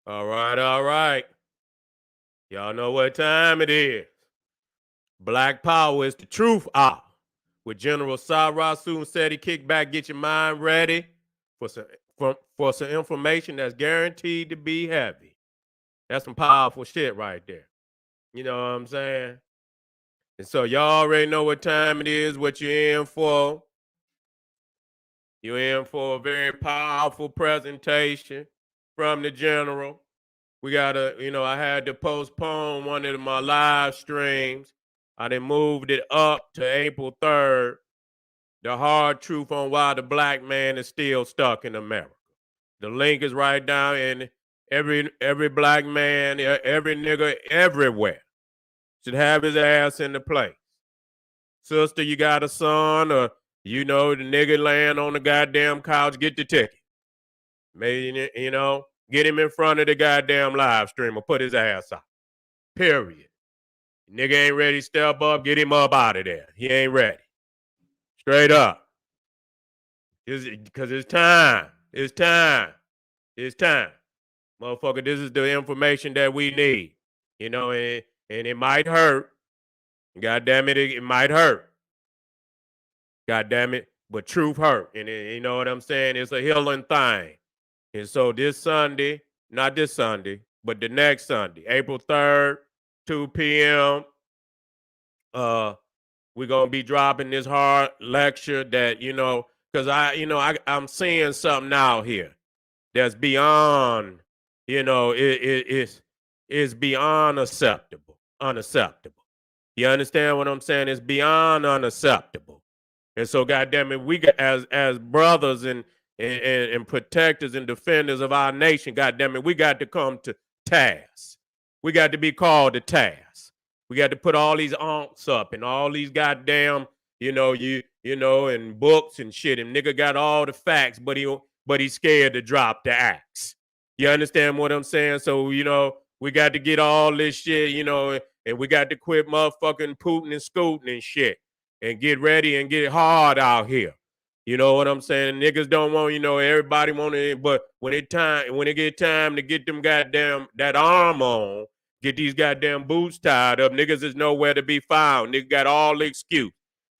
All right, all right. Y'all know what time it is. Black Power is the truth hour. With General Sarah Soon said he kick back, get your mind ready for some information that's guaranteed to be heavy. That's some powerful shit right there. You know what I'm saying? And so y'all already know what time it is, what you're in for. You're in for a very powerful presentation from the general. I had to postpone one of my live streams. I then moved it up to April 3rd. The hard truth on why the black man is still stuck in America. The link is right down in every black man, every nigga everywhere should have his ass in the place. Sister, you got a son, or the nigga laying on the goddamn couch, get the ticket. Maybe, get him in front of the goddamn live stream or put his ass out. Period. Nigga ain't ready to step up, get him up out of there. He ain't ready. Straight up. Because it's time. It's time. It's time. Motherfucker, this is the information that we need. And it might hurt. God damn it, it might hurt. God damn it. But truth hurt. And you know what I'm saying? It's a healing thing. And so this Sunday, not this Sunday, but the next Sunday, April 3rd, 2 p.m., we're gonna be dropping this hard lecture that, because I'm seeing something out here that's beyond, it's beyond unacceptable. You understand what I'm saying? It's beyond unacceptable. And so, goddamn it, we got as brothers and protectors and defenders of our nation, goddamn it, we got to come to task. We got to be called to task. We got to put all these aunts up and all these goddamn, and books and shit. And nigga got all the facts, but he's scared to drop the axe. You understand what I'm saying? So, we got to get all this shit, and we got to quit motherfucking Putin and scooting and shit and get ready and get hard out here. You know what I'm saying? Niggas don't want, everybody want it, but when it get time to get them goddamn that arm on, get these goddamn boots tied up, niggas is nowhere to be found. Nigga got all the excuse.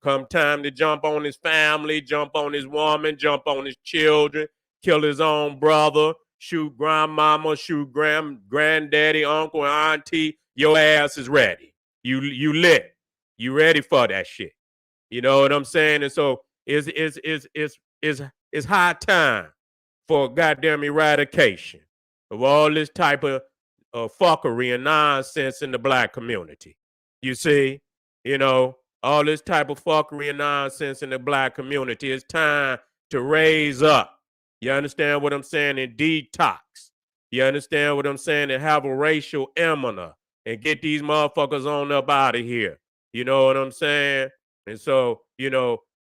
Come time to jump on his family, jump on his woman, jump on his children, kill his own brother, shoot grandmama, shoot granddaddy, uncle, and auntie. Your ass is ready. You lit. You ready for that shit. You know what I'm saying? And so it's high time for goddamn eradication of all this type of fuckery and nonsense in the black community. You see, all this type of fuckery and nonsense in the black community. It's time to raise up. You understand what I'm saying? And detox. You understand what I'm saying? And have a racial emuna and get these motherfuckers on up out of here. You know what I'm saying? And so,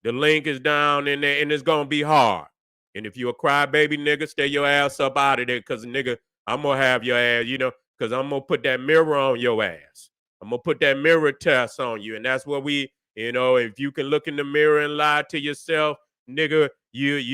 the link is down in there and it's going to be hard. And if you a crybaby nigga, stay your ass up out of there because, nigga, I'm going to have your ass, because I'm going to put that mirror on your ass. I'm going to put that mirror test on you. And that's what if you can look in the mirror and lie to yourself, nigga, you're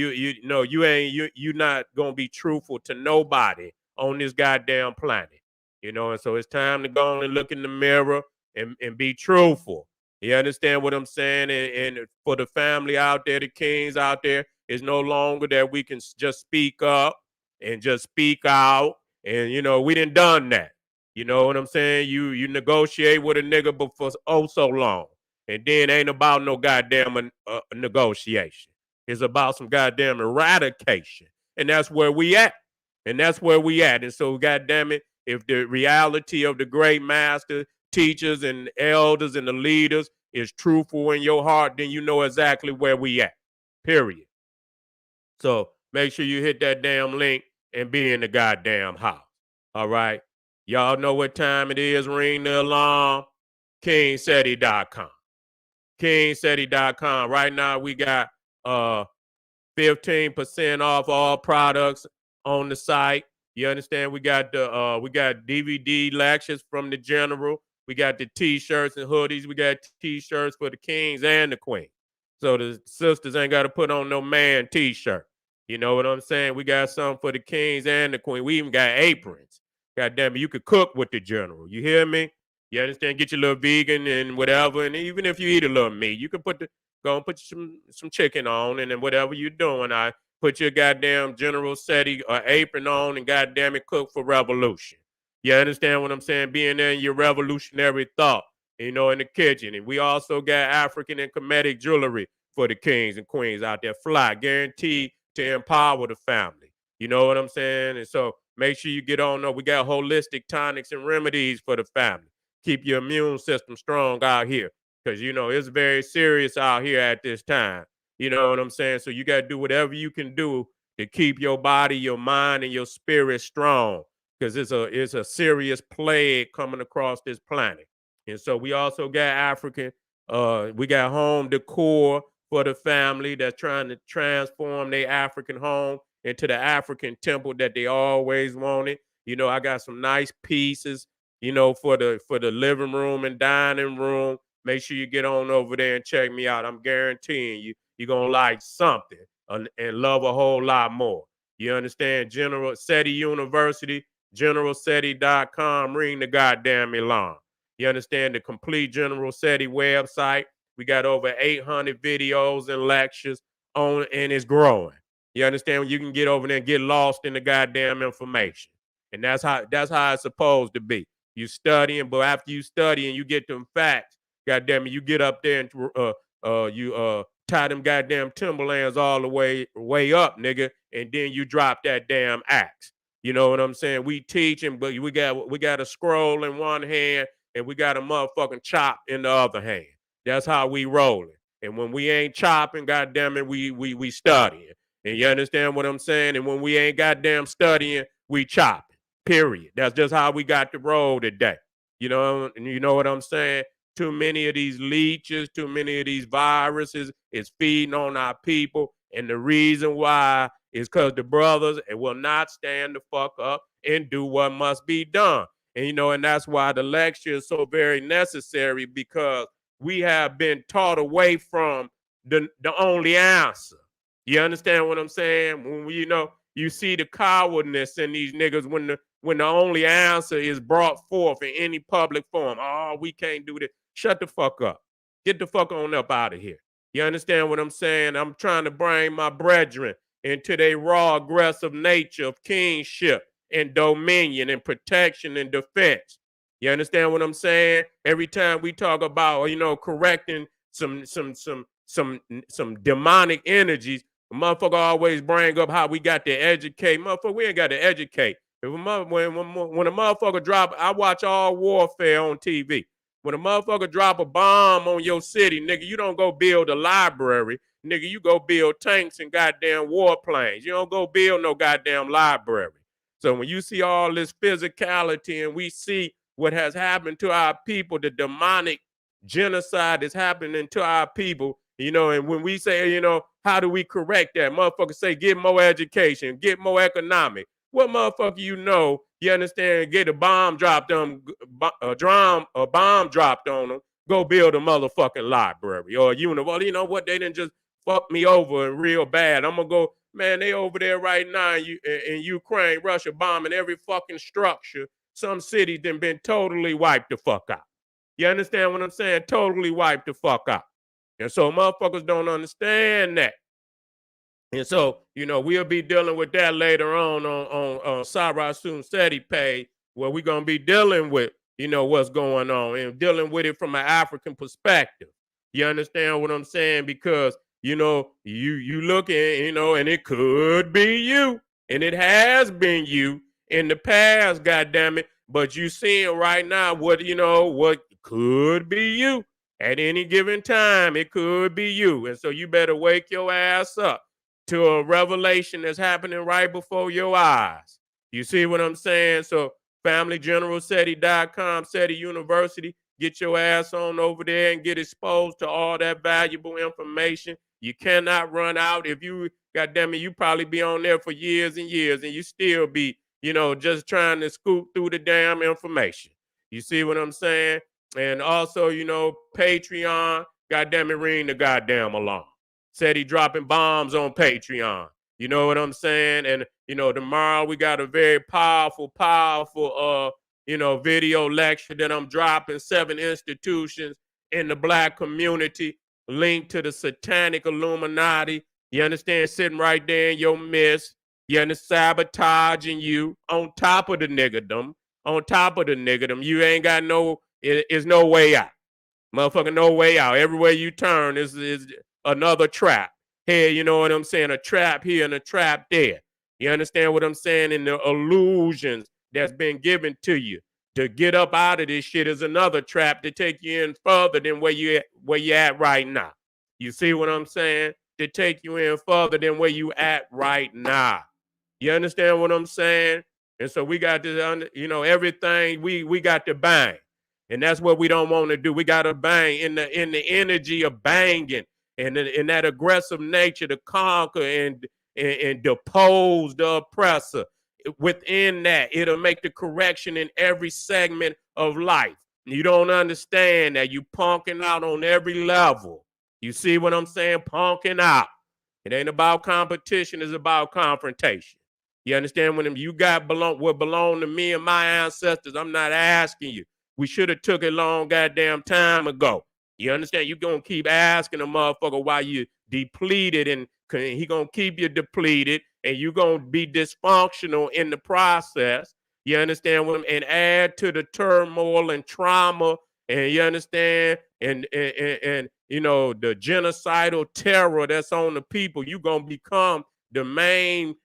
not going to be truthful to nobody on this goddamn planet. And so it's time to go on and look in the mirror and be truthful. You understand what I'm saying? And for the family out there, the kings out there, it's no longer that we can just speak up and just speak out. And, we done that. You know what I'm saying? You negotiate with a nigga for so long. And then ain't about no goddamn negotiation. It's about some goddamn eradication. And that's where we at. And so, goddamn it, if the reality of the great master teachers and elders and the leaders is truthful in your heart, then you know exactly where we at. Period. So make sure you hit that damn link and be in the goddamn house. All right. Y'all know what time it is. Ring the alarm. KingSeti.com. KingSeti.com. Right now we got 15% off all products on the site. You understand? We got DVD lectures from the general. We got the t-shirts and hoodies. We got t-shirts for the kings and the queens. So the sisters ain't got to put on no man t-shirt. You know what I'm saying? We got some for the kings and the queen. We even got aprons. God damn it, you could cook with the general. You hear me? You understand? Get your little vegan and whatever. And even if you eat a little meat, you can go and put some chicken on, and then whatever you're doing, I put your goddamn General SETI apron on and goddamn it cook for revolution. You understand what I'm saying? Being there in your revolutionary thought, you know, in the kitchen. And we also got African and Kemetic jewelry for the kings and queens out there. Fly, guaranteed to empower the family. You know what I'm saying? And so make sure you get on there. We got holistic tonics and remedies for the family. Keep your immune system strong out here. Because, you know, it's very serious out here at this time. You know what I'm saying? So you got to do whatever you can do to keep your body, your mind, and your spirit strong. Because it's a serious plague coming across this planet. And so we also got African, we got home decor for the family that's trying to transform their African home into the African temple that they always wanted. You know, I got some nice pieces, you know, for the living room and dining room. Make sure you get on over there and check me out. I'm guaranteeing you're gonna like something and love a whole lot more. You understand? General SETI University, generalseti.com, ring the goddamn alarm. You understand? The complete General SETI website. We got over 800 videos and lectures on, and it's growing. You understand? You can get over there and get lost in the goddamn information, and that's how it's supposed to be. You studying, but after you study and you get them facts, goddamn it, you get up there and you tie them goddamn Timberlands all the way up, nigga, and then you drop that damn axe. You know what I'm saying? We teaching, but we got a scroll in one hand and we got a motherfucking chop in the other hand. That's how we rolling. And when we ain't chopping, goddamn it, we studying. And you understand what I'm saying? And when we ain't goddamn studying, we chopping. Period. That's just how we got to roll today. You know what I'm saying? Too many of these leeches, too many of these viruses is feeding on our people. And the reason why is because the brothers will not stand the fuck up and do what must be done. And that's why the lecture is so very necessary, because we have been taught away from the only answer. You understand what I'm saying? When you see the cowardness in these niggas when the only answer is brought forth in any public forum. Oh, we can't do this. Shut the fuck up. Get the fuck on up out of here. You understand what I'm saying? I'm trying to bring my brethren into their raw, aggressive nature of kingship and dominion and protection and defense. You understand what I'm saying? Every time we talk about, correcting some demonic energies, a motherfucker always bring up how we got to educate. Motherfucker, we ain't got to educate. When a motherfucker drop, I watch all warfare on TV. When a motherfucker drop a bomb on your city, nigga, you don't go build a library. Nigga, you go build tanks and goddamn warplanes. You don't go build no goddamn library. So when you see all this physicality and we see what has happened to our people, the demonic genocide is happening to our people, and when we say, how do we correct that? Motherfuckers say, get more education, get more economic. What motherfucker you understand, get a bomb dropped on a bomb dropped on them, go build a motherfucking library or a universe. You know what? They didn't just fuck me over and real bad. I'm gonna go, man, they over there right now in Ukraine, Russia bombing every fucking structure. Some cities then been totally wiped the fuck out. You understand what I'm saying? Totally wiped the fuck out. And so motherfuckers don't understand that. And so, we'll be dealing with that later on Sarah Soon SETI page, where we're going to be dealing with, what's going on and dealing with it from an African perspective. You understand what I'm saying? Because, you look at, and it could be you, and it has been you in the past, goddamn it. But you seeing right now what could be you at any given time. It could be you. And so you better wake your ass up to a revelation that's happening right before your eyes. You see what I'm saying? So familygeneralseti.com, SETI University, get your ass on over there and get exposed to all that valuable information. You cannot run out. If you, goddamn it, you probably be on there for years and years and you still be, just trying to scoop through the damn information. You see what I'm saying? And also, Patreon, goddamn it, ring the goddamn alarm. Said he dropping bombs on Patreon. You know what I'm saying? And tomorrow we got a very powerful, powerful video lecture that I'm dropping, 7 institutions in the black community linked to the satanic Illuminati. You understand? Sitting right there in your midst. You understand? Sabotaging you on top of the niggerdom. On top of the niggerdom. You ain't got is no way out. Motherfucker, no way out. Everywhere you turn is another trap. Here, you know what I'm saying? A trap here and a trap there. You understand what I'm saying? And the illusions that's been given to you to get up out of this shit is another trap to take you in further than where you at right now. You see what I'm saying? To take you in further than where you at right now. You understand what I'm saying? And so we got to, everything we got to bang. And that's what we don't want to do. We got to bang in the energy of banging and in that aggressive nature to conquer and depose the oppressor. Within that, it'll make the correction in every segment of life. You don't understand that you punking out on every level. You see what I'm saying? Punking out. It ain't about competition, it's about confrontation. You understand? When you got what belonged to me and my ancestors, I'm not asking you. We should have took it long goddamn time ago. You understand? You're going to keep asking a motherfucker why you depleted, and he going to keep you depleted, and you're going to be dysfunctional in the process. You understand what and add to the turmoil and trauma, and you understand, and the genocidal terror that's on the people. You're going to become the main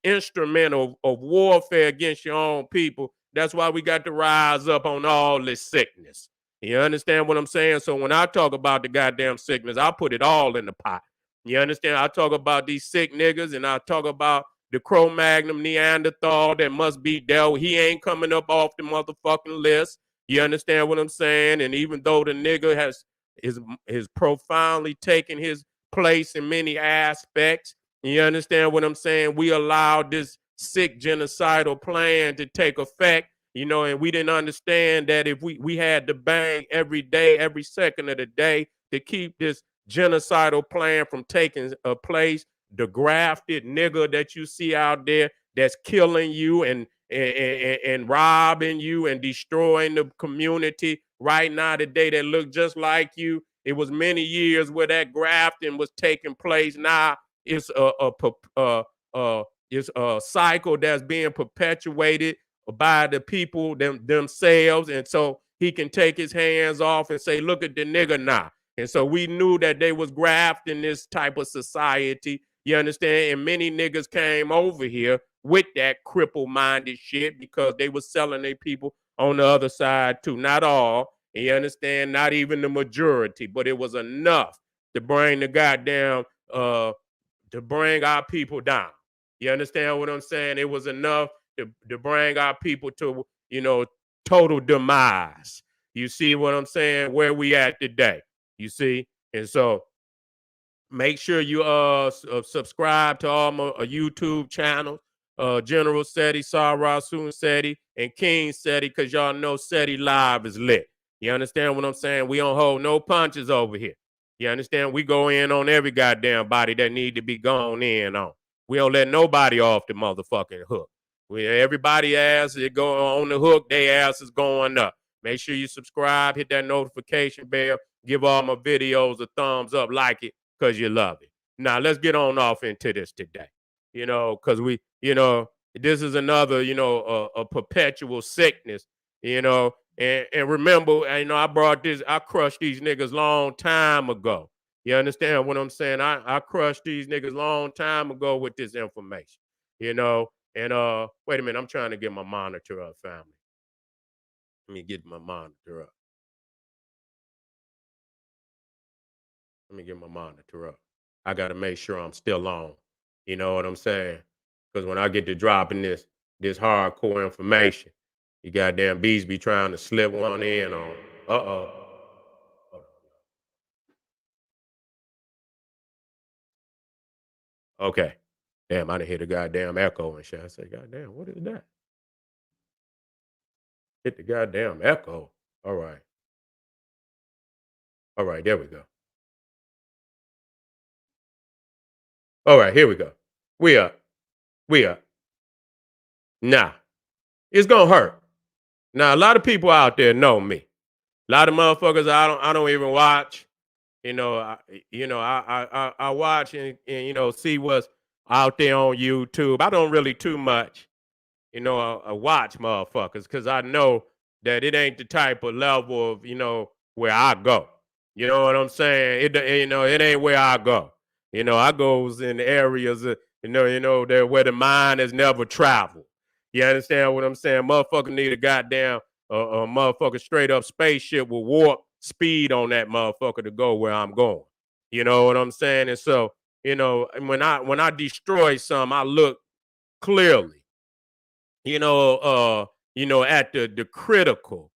instrument of warfare against your own people. That's why we got to rise up on all this sickness. You understand what I'm saying? So when I talk about the goddamn sickness, I put it all in the pot. You understand? I talk about these sick niggas, and I talk about the Cro-Magnon Neanderthal that must be dealt with. He ain't coming up off the motherfucking list. You understand what I'm saying? And even though the nigga is profoundly taken his place in many aspects, you understand what I'm saying? We allowed this sick genocidal plan to take effect, and we didn't understand that if we had to bang every day, every second of the day to keep this genocidal plan from taking place, the grafted nigga that you see out there that's killing you and robbing you and destroying the community right now today that look just like you. It was many years where that grafting was taking place. Now it's a cycle that's being perpetuated by the people themselves, and so he can take his hands off and say, "Look at the nigga now." And so we knew that they was grafting this type of society. You understand? And many niggas came over here with that cripple-minded shit because they was selling their people on the other side too. Not all, you understand? Not even the majority, but it was enough to bring the goddamn to bring our people down. You understand what I'm saying? It was enough to bring our people to, total demise. You see what I'm saying? Where we at today. You see? And so make sure you subscribe to all my YouTube channels. General Seti, Sarah Soon Seti, and King Seti, because y'all know Seti Live is lit. You understand what I'm saying? We don't hold no punches over here. You understand? We go in on every goddamn body that need to be gone in on. We don't let nobody off the motherfucking hook. Everybody ass is going on the hook, their ass is going up. Make sure you subscribe, hit that notification bell, give all my videos a thumbs up, like it, because you love it. Now let's get on off into this today. Because this is another, a perpetual sickness, and remember, I crushed these niggas long time ago. You understand what I'm saying? I crushed these niggas long time ago with this information, and wait a minute, I'm trying to get my monitor up, family. Let me get my monitor up. Let me get my monitor up. I got to make sure I'm still on. You know what I'm saying? Because when I get to dropping this hardcore information, you goddamn bees be trying to slip one in on. Uh-oh. Okay. Damn, I done hit a goddamn echo and shit. I say, goddamn, what is that? Hit the goddamn echo. All right. All right, there we go. All right, here we go. We up. We up. Now, it's gonna hurt. Now, a lot of people out there know me. A lot of motherfuckers I don't even watch. You know, I watch and see what's out there on YouTube. I don't really too much, watch motherfuckers because I know that it ain't the type of level of where I go. You know what I'm saying? It ain't where I go. I goes in areas there where the mind has never traveled. You understand what I'm saying? Motherfucker need a goddamn a motherfucker straight up spaceship with warp speed on that motherfucker to go where I'm going. You know what I'm saying? And so, when I destroy some, I look clearly, you know, at the critical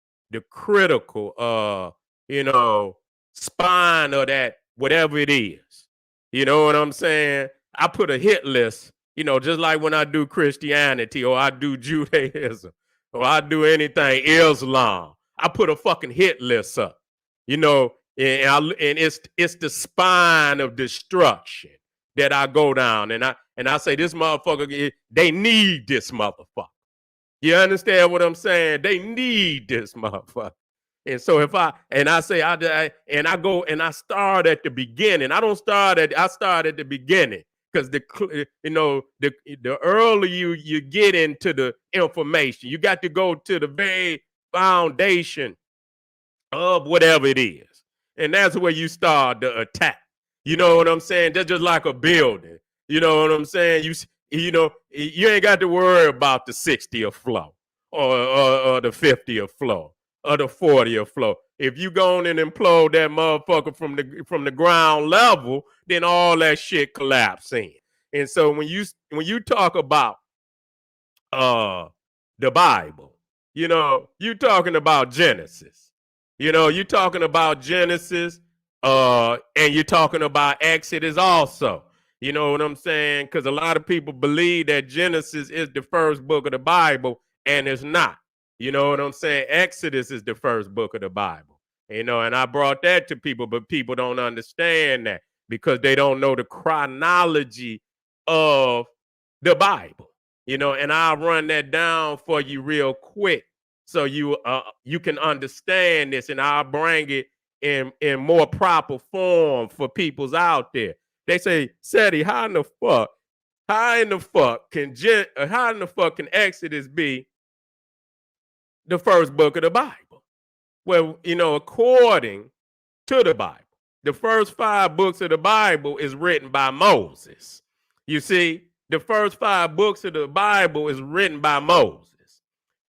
spine of that, whatever it is. You know what I'm saying? I put a hit list, just like when I do Christianity or I do Judaism or I do anything Islam. I put a fucking hit list up, and it's the spine of destruction that I go down, and I say this motherfucker, they need this motherfucker. You understand what I'm saying? They need this motherfucker. And so I say and I go and I start at the beginning. I start at the beginning because the earlier you get into the information, you got to go to the very foundation of whatever it is. And that's where you start the attack. You know what I'm saying? That's just like a building. You know what I'm saying? You ain't got to worry about the 60th floor or the 50th floor or the 40th floor. If you go on and implode that motherfucker from the ground level, then all that shit collapse in. And so when you talk about the Bible, you talking about Genesis. You talking about Genesis, and you're talking about Exodus also. You know what I'm saying? Because a lot of people believe that Genesis is the first book of the Bible, and it's not. You know what I'm saying? Exodus is the first book of the Bible. And I brought that to people, but people don't understand that because they don't know the chronology of the Bible. And I'll run that down for you real quick so you can understand this, and I'll bring it in more proper form for people's out there. They say, Seti, how in the fuck can Exodus be the first book of the Bible? Well, according to the Bible, the first 5 books of the Bible is written by Moses. You see, the first 5 books of the Bible is written by Moses.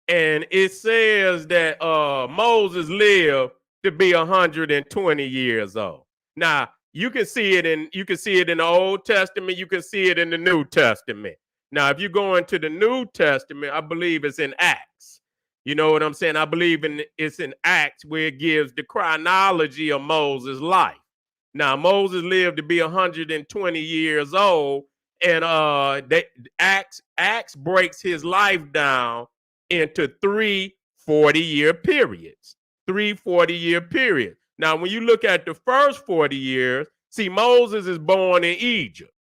And it says that Moses lived to be 120 years old. Now, you can see it in the Old Testament, you can see it in the New Testament. Now, if you go into the New Testament, I believe it's in Acts. You know what I'm saying? I believe it's in Acts where it gives the chronology of Moses' life. Now, Moses lived to be 120 years old, and Acts breaks his life down into 3 40-year periods. 3 40-year periods. Now, when you look at the first 40 years, see, Moses is born in Egypt.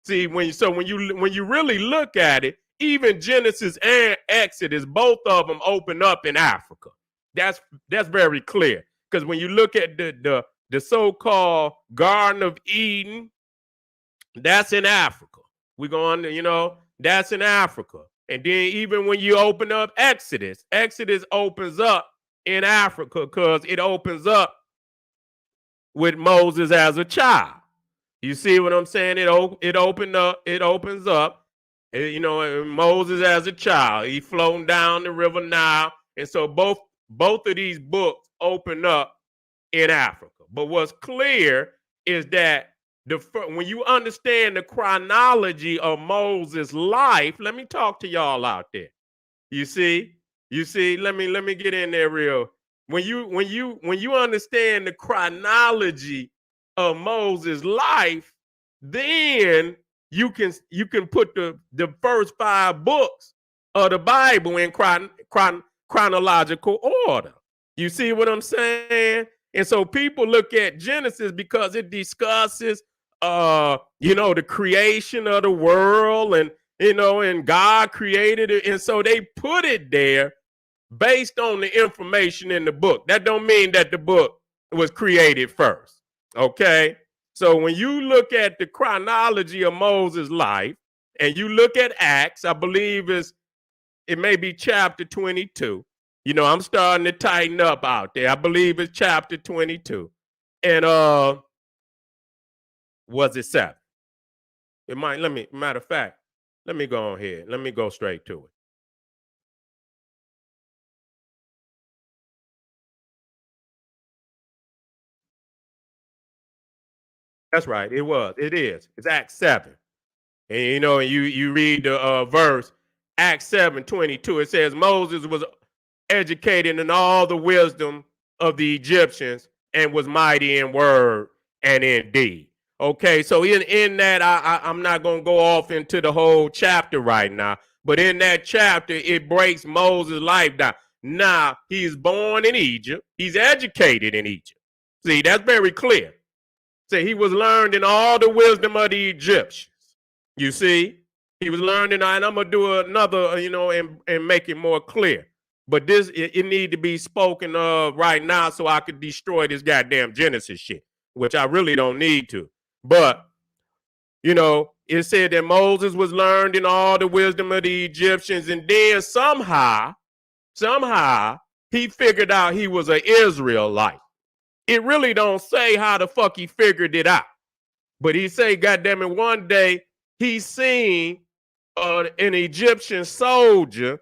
See, when you really look at it, even Genesis and Exodus, both of them open up in Africa. That's very clear. Because when you look at the so-called Garden of Eden, that's in Africa. We're going to, that's in Africa. And then even when you open up Exodus opens up in Africa because it opens up with Moses as a child. You see what I'm saying? It opens up, Moses as a child. He floating down the river Nile. And so both of these books open up in Africa. But what's clear is that when you understand the chronology of Moses' life, let me talk to y'all out there. You see, let me get in there real. When you understand the chronology of Moses' life, then you can put the first 5 books of the Bible in chronological order. You see what I'm saying? And so people look at Genesis because it discusses the creation of the world, and and God created it, and so they put it there based on the information in the book. That don't mean that the book was created first. Okay? So when you look at the chronology of Moses' life and you look at Acts, I believe it may be chapter 22. I'm starting to tighten up out there. I believe it's chapter 22. And was it 7? It might, matter of fact, let me go on here. Let me go straight to it. That's right. It was. It is. It's Acts 7. And you read the verse, Acts 7:22. It says Moses was educated in all the wisdom of the Egyptians and was mighty in word and in deed. Okay, so in that, I'm not going to go off into the whole chapter right now, but in that chapter, it breaks Moses' life down. Now, he's born in Egypt. He's educated in Egypt. See, that's very clear. Say he was learned in all the wisdom of the Egyptians. You see, he was learning, and I'm gonna do another, and make it more clear. But this, it need to be spoken of right now, so I could destroy this goddamn Genesis shit, which I really don't need to. But it said that Moses was learned in all the wisdom of the Egyptians, and then somehow, he figured out he was an Israelite. It really don't say how the fuck he figured it out, but he say, goddamn it, one day he seen an Egyptian soldier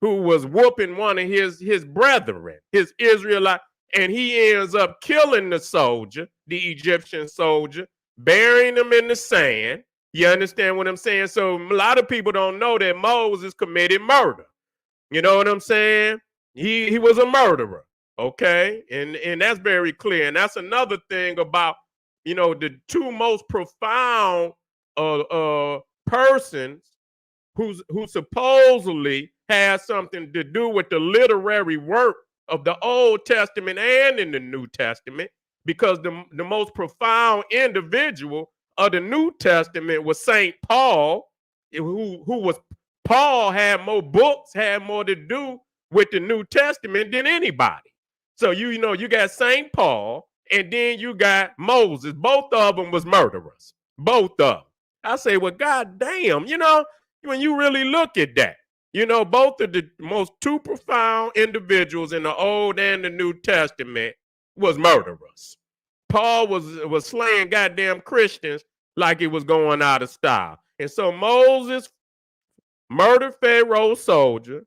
who was whooping one of his brethren, his Israelite, and he ends up killing the soldier, the Egyptian soldier, burying him in the sand. You understand what I'm saying? So a lot of people don't know that Moses committed murder. You know what I'm saying? He was a murderer. Okay, and that's very clear, and that's another thing about the two most profound persons who supposedly has something to do with the literary work of the Old Testament and in the New Testament, because the most profound individual of the New Testament was Saint Paul, who was Paul had more books, had more to do with the New Testament than anybody. So you got Saint Paul, and then you got Moses. Both of them was murderers. Both of them. I say, well, goddamn, when you really look at that, both of the most two profound individuals in the Old and the New Testament was murderers. Paul was slaying goddamn Christians like it was going out of style. And so Moses murdered Pharaoh's soldier,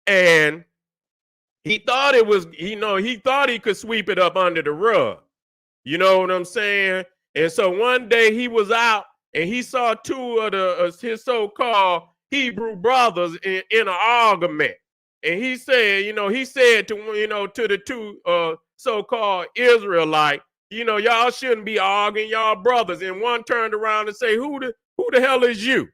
and he thought it was, he thought he could sweep it up under the rug. You know what I'm saying? And so one day he was out and he saw two of his so-called Hebrew brothers in an argument. And he said, to the two so-called Israelite, y'all shouldn't be arguing, y'all brothers. And one turned around and say, who the hell is you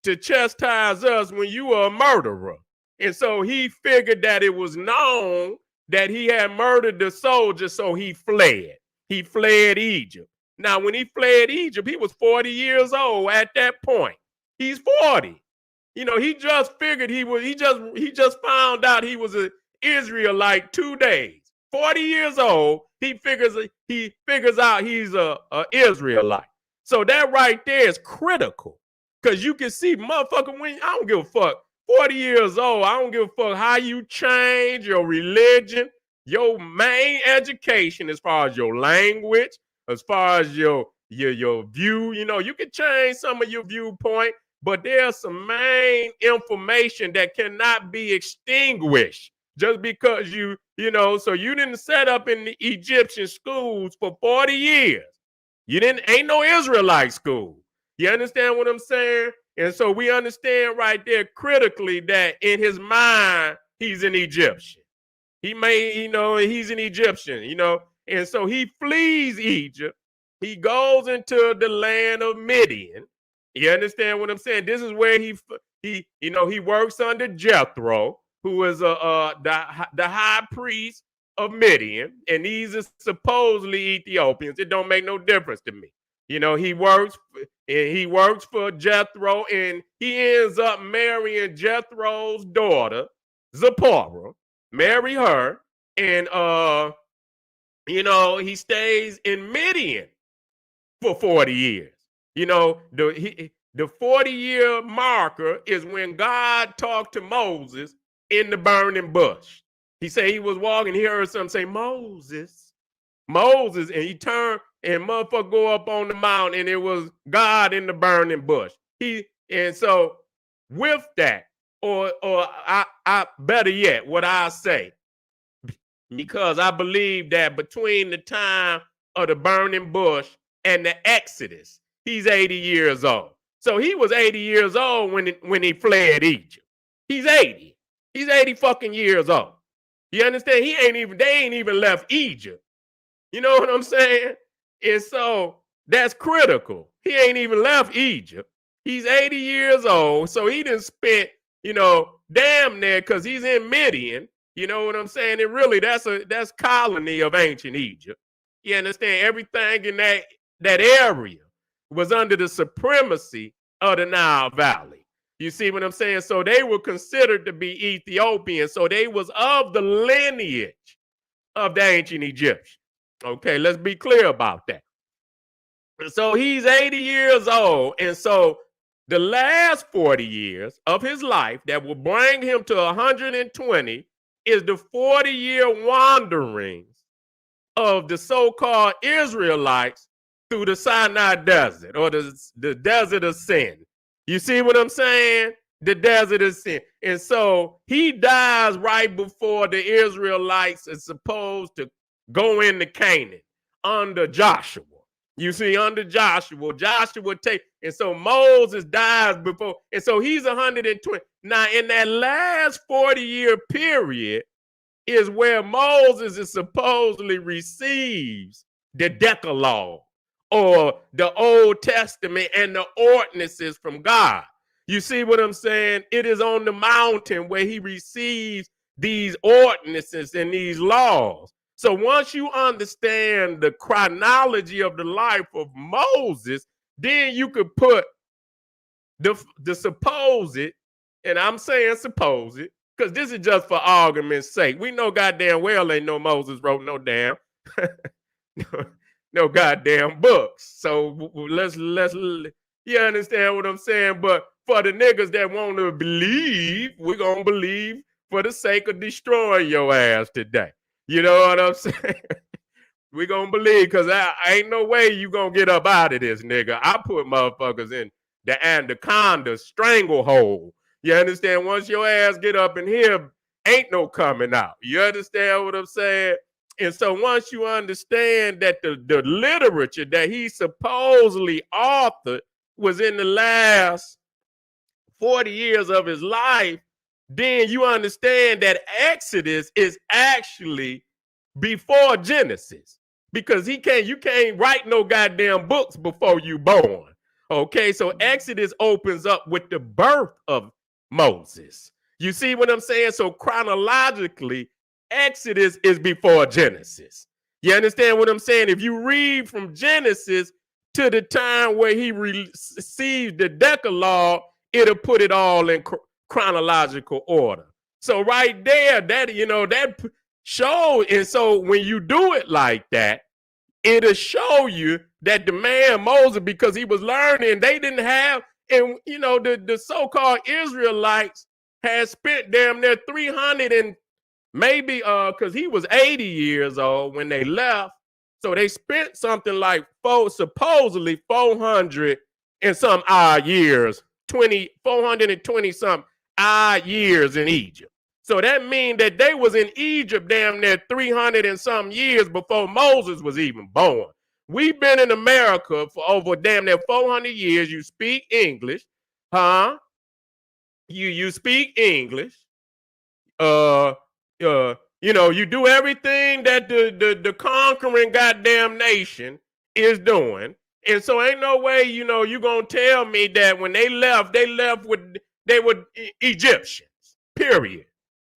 to chastise us when you are a murderer? And so he figured that it was known that he had murdered the soldier, so he fled. He fled Egypt. Now, when he fled Egypt, he was 40 years old at that point. He's 40. He just figured he just found out he was an Israelite 2 days. 40 years old, he figures out he's a Israelite. So that right there is critical, because you can see, motherfucker, when I don't give a fuck. 40 years old, I don't give a fuck how you change your religion, your main education, as far as your language, as far as your view. You can change some of your viewpoint, but there's some main information that cannot be extinguished just because so you didn't set up in the Egyptian schools for 40 years. Ain't no Israelite school. You understand what I'm saying? And so we understand right there critically that in his mind, he's an Egyptian. He's an Egyptian, and so he flees Egypt. He goes into the land of Midian. You understand what I'm saying? This is where he works under Jethro, who is the high priest of Midian, and these are supposedly Ethiopians. It don't make no difference to me. He works for Jethro, and he ends up marrying Jethro's daughter, Zipporah. Marry her, and he stays in Midian for 40 years. The 40-year marker is when God talked to Moses in the burning bush. He said he was walking, he heard something say, Moses, Moses, and he turned and motherfucker go up on the mountain, and it was God in the burning bush. And so with that, or I better yet, what I say, because I believe that between the time of the burning bush and the Exodus, he's 80 years old. So he was 80 years old when he fled Egypt. He's 80. He's 80 fucking years old. You understand? They ain't even left Egypt. You know what I'm saying? And so that's critical. He ain't even left Egypt. He's 80 years old. So he done spent, damn near, because he's in Midian. You know what I'm saying? And really, that's colony of ancient Egypt. You understand? Everything in that area was under the supremacy of the Nile Valley. You see what I'm saying? So they were considered to be Ethiopian. So they was of the lineage of the ancient Egyptians. Okay, let's be clear about that. So he's 80 years old. And so the last 40 years of his life that will bring him to 120 is the 40-year wanderings of the so-called Israelites through the Sinai Desert, or the Desert of Sin. You see what I'm saying? The Desert of Sin. And so he dies right before the Israelites are supposed to go into Canaan under Joshua. You see, under Joshua and so Moses dies before, and so he's 120. Now, in that last 40-year period is where Moses is supposedly receives the Decalogue, or the Old Testament and the ordinances from God. You see what I'm saying? It is on the mountain where he receives these ordinances and these laws. So once you understand the chronology of the life of Moses, then you could put the supposed, and I'm saying supposed, because this is just for argument's sake. We know goddamn well ain't no Moses wrote no damn no goddamn books. So let's you understand what I'm saying? But for the niggas that want to believe, we're gonna believe for the sake of destroying your ass today. You know what I'm saying? We're gonna believe, because I ain't no way you gonna get up out of this, nigga. I put motherfuckers in the anaconda stranglehold. You understand? Once your ass get up in here, ain't no coming out. You understand what I'm saying? And so once you understand that the literature that he supposedly authored was in the last 40 years of his life, then you understand that Exodus is actually before Genesis, because you can't write no goddamn books before you born. Okay, so Exodus opens up with the birth of Moses. You see what I'm saying? So chronologically, Exodus is before Genesis. You understand what I'm saying? If you read from Genesis to the time where he received the Decalogue, it'll put it all in chronological order. So right there, that shows. And so when you do it like that, it'll show you that the man Moses, because he was learning, they didn't have, and the so-called Israelites had spent damn near 300 and maybe because he was 80 years old when they left. So they spent something like supposedly 400 and some odd years, 420 some odd years in Egypt. So that means that they was in Egypt damn near 300 and some years before Moses was even born. We've been in America for over damn near 400 years. You speak English, huh? You speak English. You do everything that the conquering goddamn nation is doing. And so ain't no way, you gonna tell me that when they left they were Egyptians, period.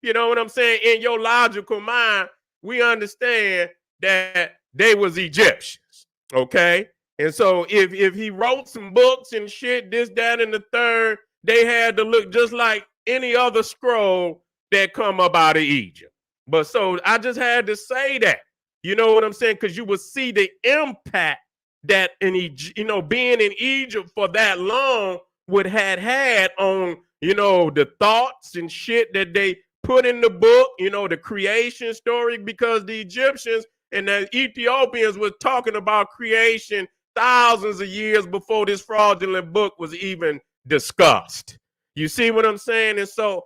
You know what I'm saying? In your logical mind, we understand that they was Egyptians, okay? And so if he wrote some books and shit, this, that, and the third, they had to look just like any other scroll that come up out of Egypt. But so I just had to say that. You know what I'm saying? Because you will see the impact that being in Egypt for that long would had on, the thoughts and shit that they put in the book, the creation story, because the Egyptians and the Ethiopians were talking about creation thousands of years before this fraudulent book was even discussed. You see what I'm saying? And so,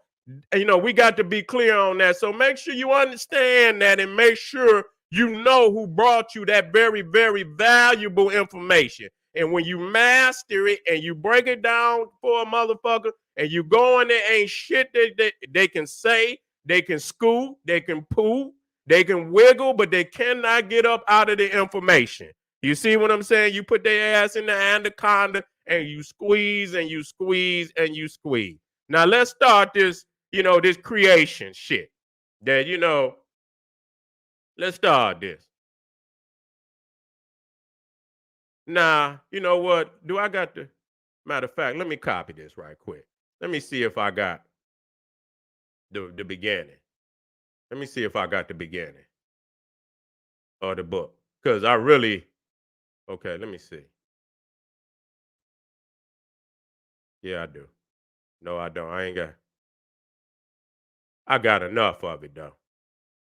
we got to be clear on that. So make sure you understand that, and make sure you know who brought you that very, very valuable information. And when you master it and you break it down for a motherfucker, and you go in there, ain't shit that they can say, they can scoop, they can poo, they can wiggle, but they cannot get up out of the information. You see what I'm saying? You put their ass in the anaconda and you squeeze and you squeeze and you squeeze. Now let's start this, this creation shit. That, let's start this. Now, you know what? Do I got the matter of fact, let me copy this right quick. Let me see if I got the beginning. Let me see if I got the beginning of the book. Because I really, okay, let me see. Yeah, I do. No, I don't. I got enough of it though.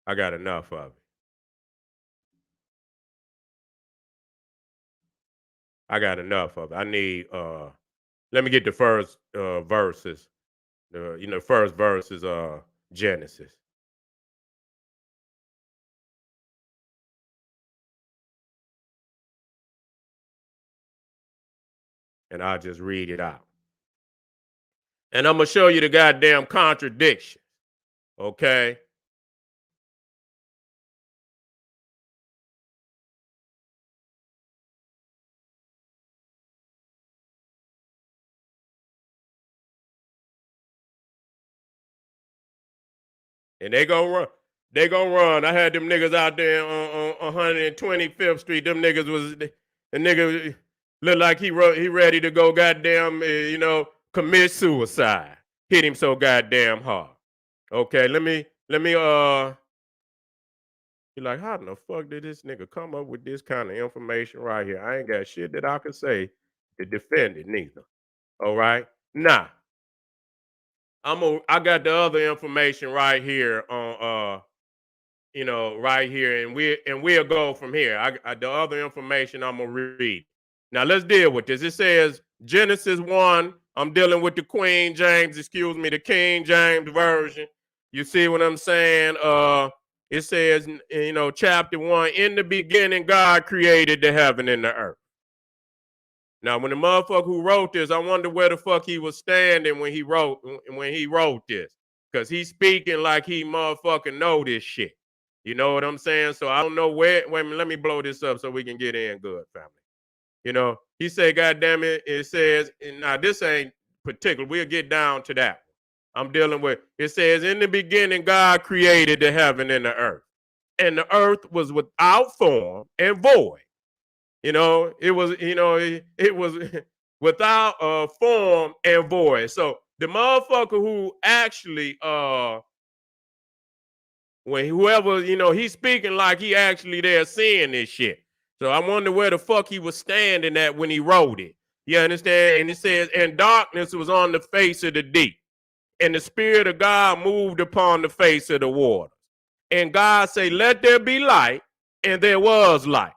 I got enough of it. I got enough of it. I need let me get the first verses. The first verse is Genesis. And I'll just read it out. And I'm gonna show you the goddamn contradiction. Okay. And they gonna run. They gonna run. I had them niggas out there on 125th Street. Them niggas was the nigga looked like he ready to go goddamn commit suicide. Hit him so goddamn hard. Okay, let me you're like, how in the fuck did this nigga come up with this kind of information right here? I ain't got shit that I can say to defend it neither. All right. Now, I got the other information right here on right here, and we'll go from here. The other information I'm gonna read. Now let's deal with this. It says Genesis 1. I'm dealing with the Queen James, excuse me, the King James version. You see what I'm saying? It says, chapter 1, in the beginning, God created the heaven and the earth. Now, when the motherfucker who wrote this, I wonder where the fuck he was standing when he wrote this. Cause he's speaking like he motherfucking know this shit. You know what I'm saying? So I don't know where. Wait a minute, let me blow this up so we can get in good, family. He said, God damn it, it says, now this ain't particular. We'll get down to that. I'm dealing with, it says, in the beginning, God created the heaven and the earth. And the earth was without form and void. It was, it was without form and void. So the motherfucker who actually when whoever, he's speaking like he actually there seeing this shit. So I wonder where the fuck he was standing at when he wrote it. You understand? And it says, and darkness was on the face of the deep, and the Spirit of God moved upon the face of the water. And God say, let there be light, and there was light.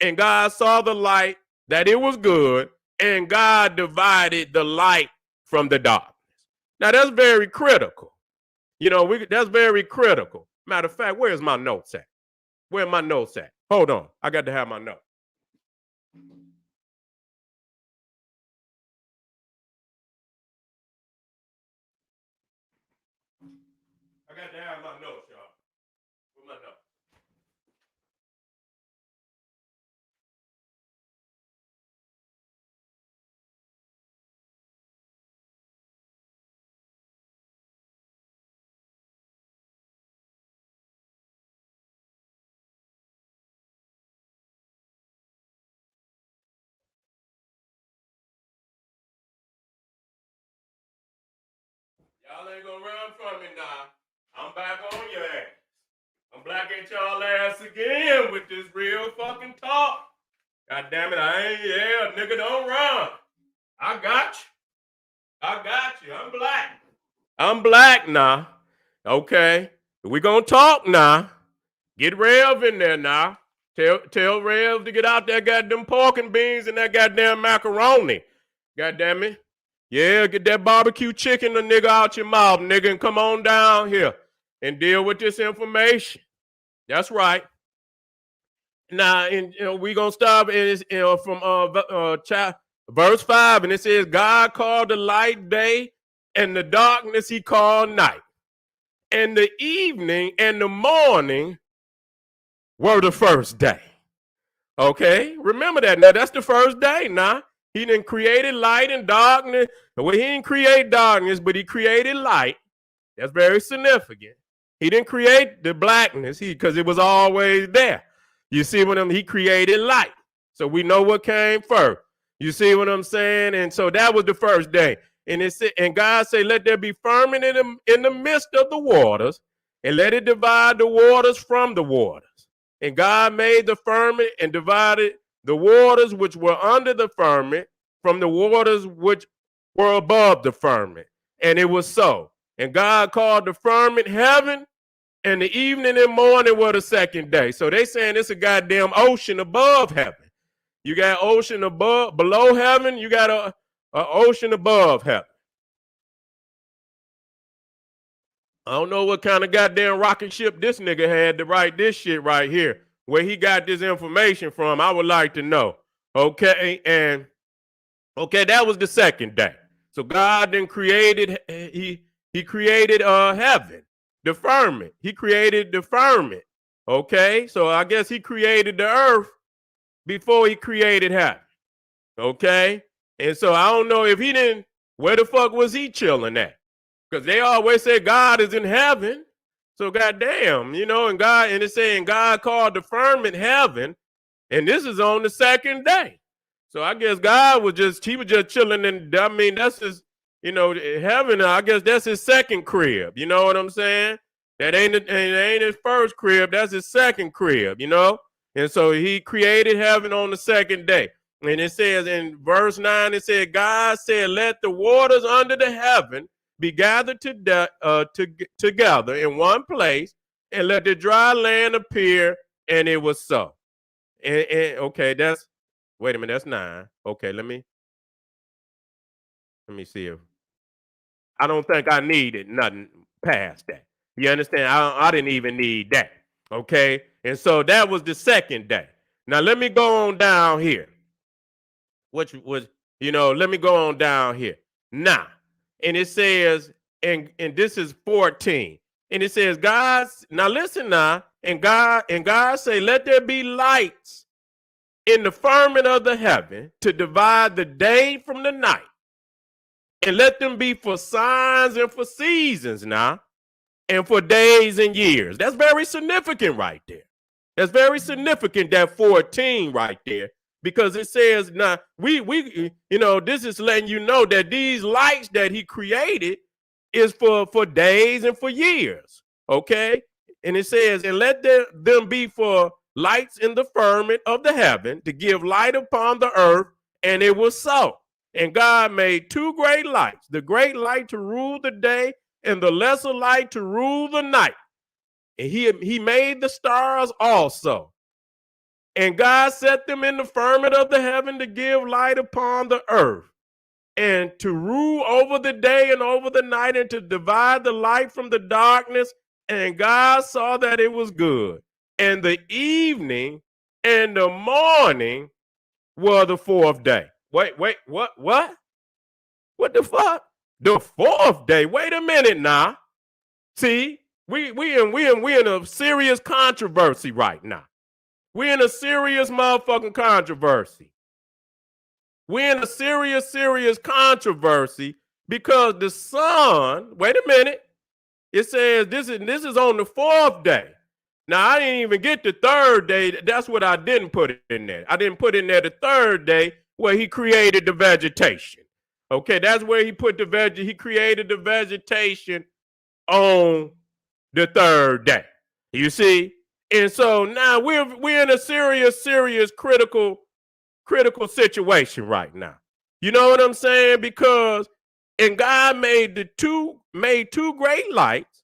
And God saw the light, that it was good, and God divided the light from the darkness. Now that's very critical. That's very critical. Matter of fact, where's my notes at? Where my notes at? Hold on. I got to have my notes. I got to have my notes, y'all. Where my notes? Y'all ain't gonna run from me now. I'm back on your ass. I'm black at y'all ass again with this real fucking talk. God damn it, nigga, don't run. I got you. I'm black. I'm black now. Okay. We gonna talk now. Get Rev in there now. Tell Rev to get out there, goddamn pork and beans and that goddamn macaroni. Goddamn it. Yeah, get that barbecue chicken, the nigga, out your mouth, nigga, and come on down here and deal with this information. That's right. Now, we gonna start from verse 5, and it says, God called the light day, and the darkness he called night. And the evening and the morning were the first day. Okay, remember that. Now that's the first day. Now he didn't created light and darkness. Well, he didn't create darkness, but he created light. That's very significant. He didn't create the blackness because it was always there. You see what he created light. So we know what came first. You see what I'm saying? And so that was the first day. And God said, let there be firmament in the midst of the waters, and let it divide the waters from the waters. And God made the firmament and divided the waters which were under the firmament from the waters which were above the firmament. And it was so. And God called the firmament heaven, and the evening and morning were the second day. So they saying it's a goddamn ocean above heaven. You got ocean below heaven, you got a ocean above heaven. I don't know what kind of goddamn rocket ship this nigga had to write this shit right here. Where he got this information from, I would like to know. Okay, and okay, that was the second day. So God then created, he created heaven, the firmament. He created the firmament. Okay, so I guess he created the earth before he created heaven. Okay, and so I don't know if he didn't, where the fuck was he chilling at? Because they always say God is in heaven. So goddamn, and it's saying God called the firmament heaven, and this is on the second day. So I guess God was just chilling in, I mean, that's his, heaven, I guess that's his second crib. You know what I'm saying? That ain't his first crib, that's his second crib, And so he created heaven on the second day. And it says in verse 9, it said, God said, let the waters under the heaven be gathered together in one place, and let the dry land appear, and it was so. And okay, wait a minute, that's 9. Okay, let me see if I don't think I needed nothing past that. You understand? I didn't even need that. Okay, and so that was the second day. Now let me go on down here. Which was, let me go on down here. Now, and it says, and this is 14. And it says, now listen now, and God say, let there be lights in the firmament of the heaven to divide the day from the night. And let them be for signs and for seasons now, and for days and years. That's very significant right there. That's very significant, that 14 right there. Because it says, now, this is letting you know that these lights that he created is for days and for years, okay? And it says, and let them be for lights in the firmament of the heaven to give light upon the earth, and it was so. And God made two great lights, the great light to rule the day and the lesser light to rule the night. And he made the stars also. And God set them in the firmament of the heaven to give light upon the earth, and to rule over the day and over the night, and to divide the light from the darkness. And God saw that it was good. And the evening and the morning were the fourth day. Wait, what? What the fuck? The fourth day? Wait a minute now. See, we in a serious controversy right now. We're in a serious motherfucking controversy. We're in a serious controversy because the sun, wait a minute, it says this is on the fourth day. Now, I didn't even get the third day. That's what I didn't put in there. I didn't put in there the third day where he created the vegetation. Okay, that's where he put he created the vegetation on the third day. You see? And so now we're in a serious critical situation right now. You know what I'm saying? Because and God made two great lights,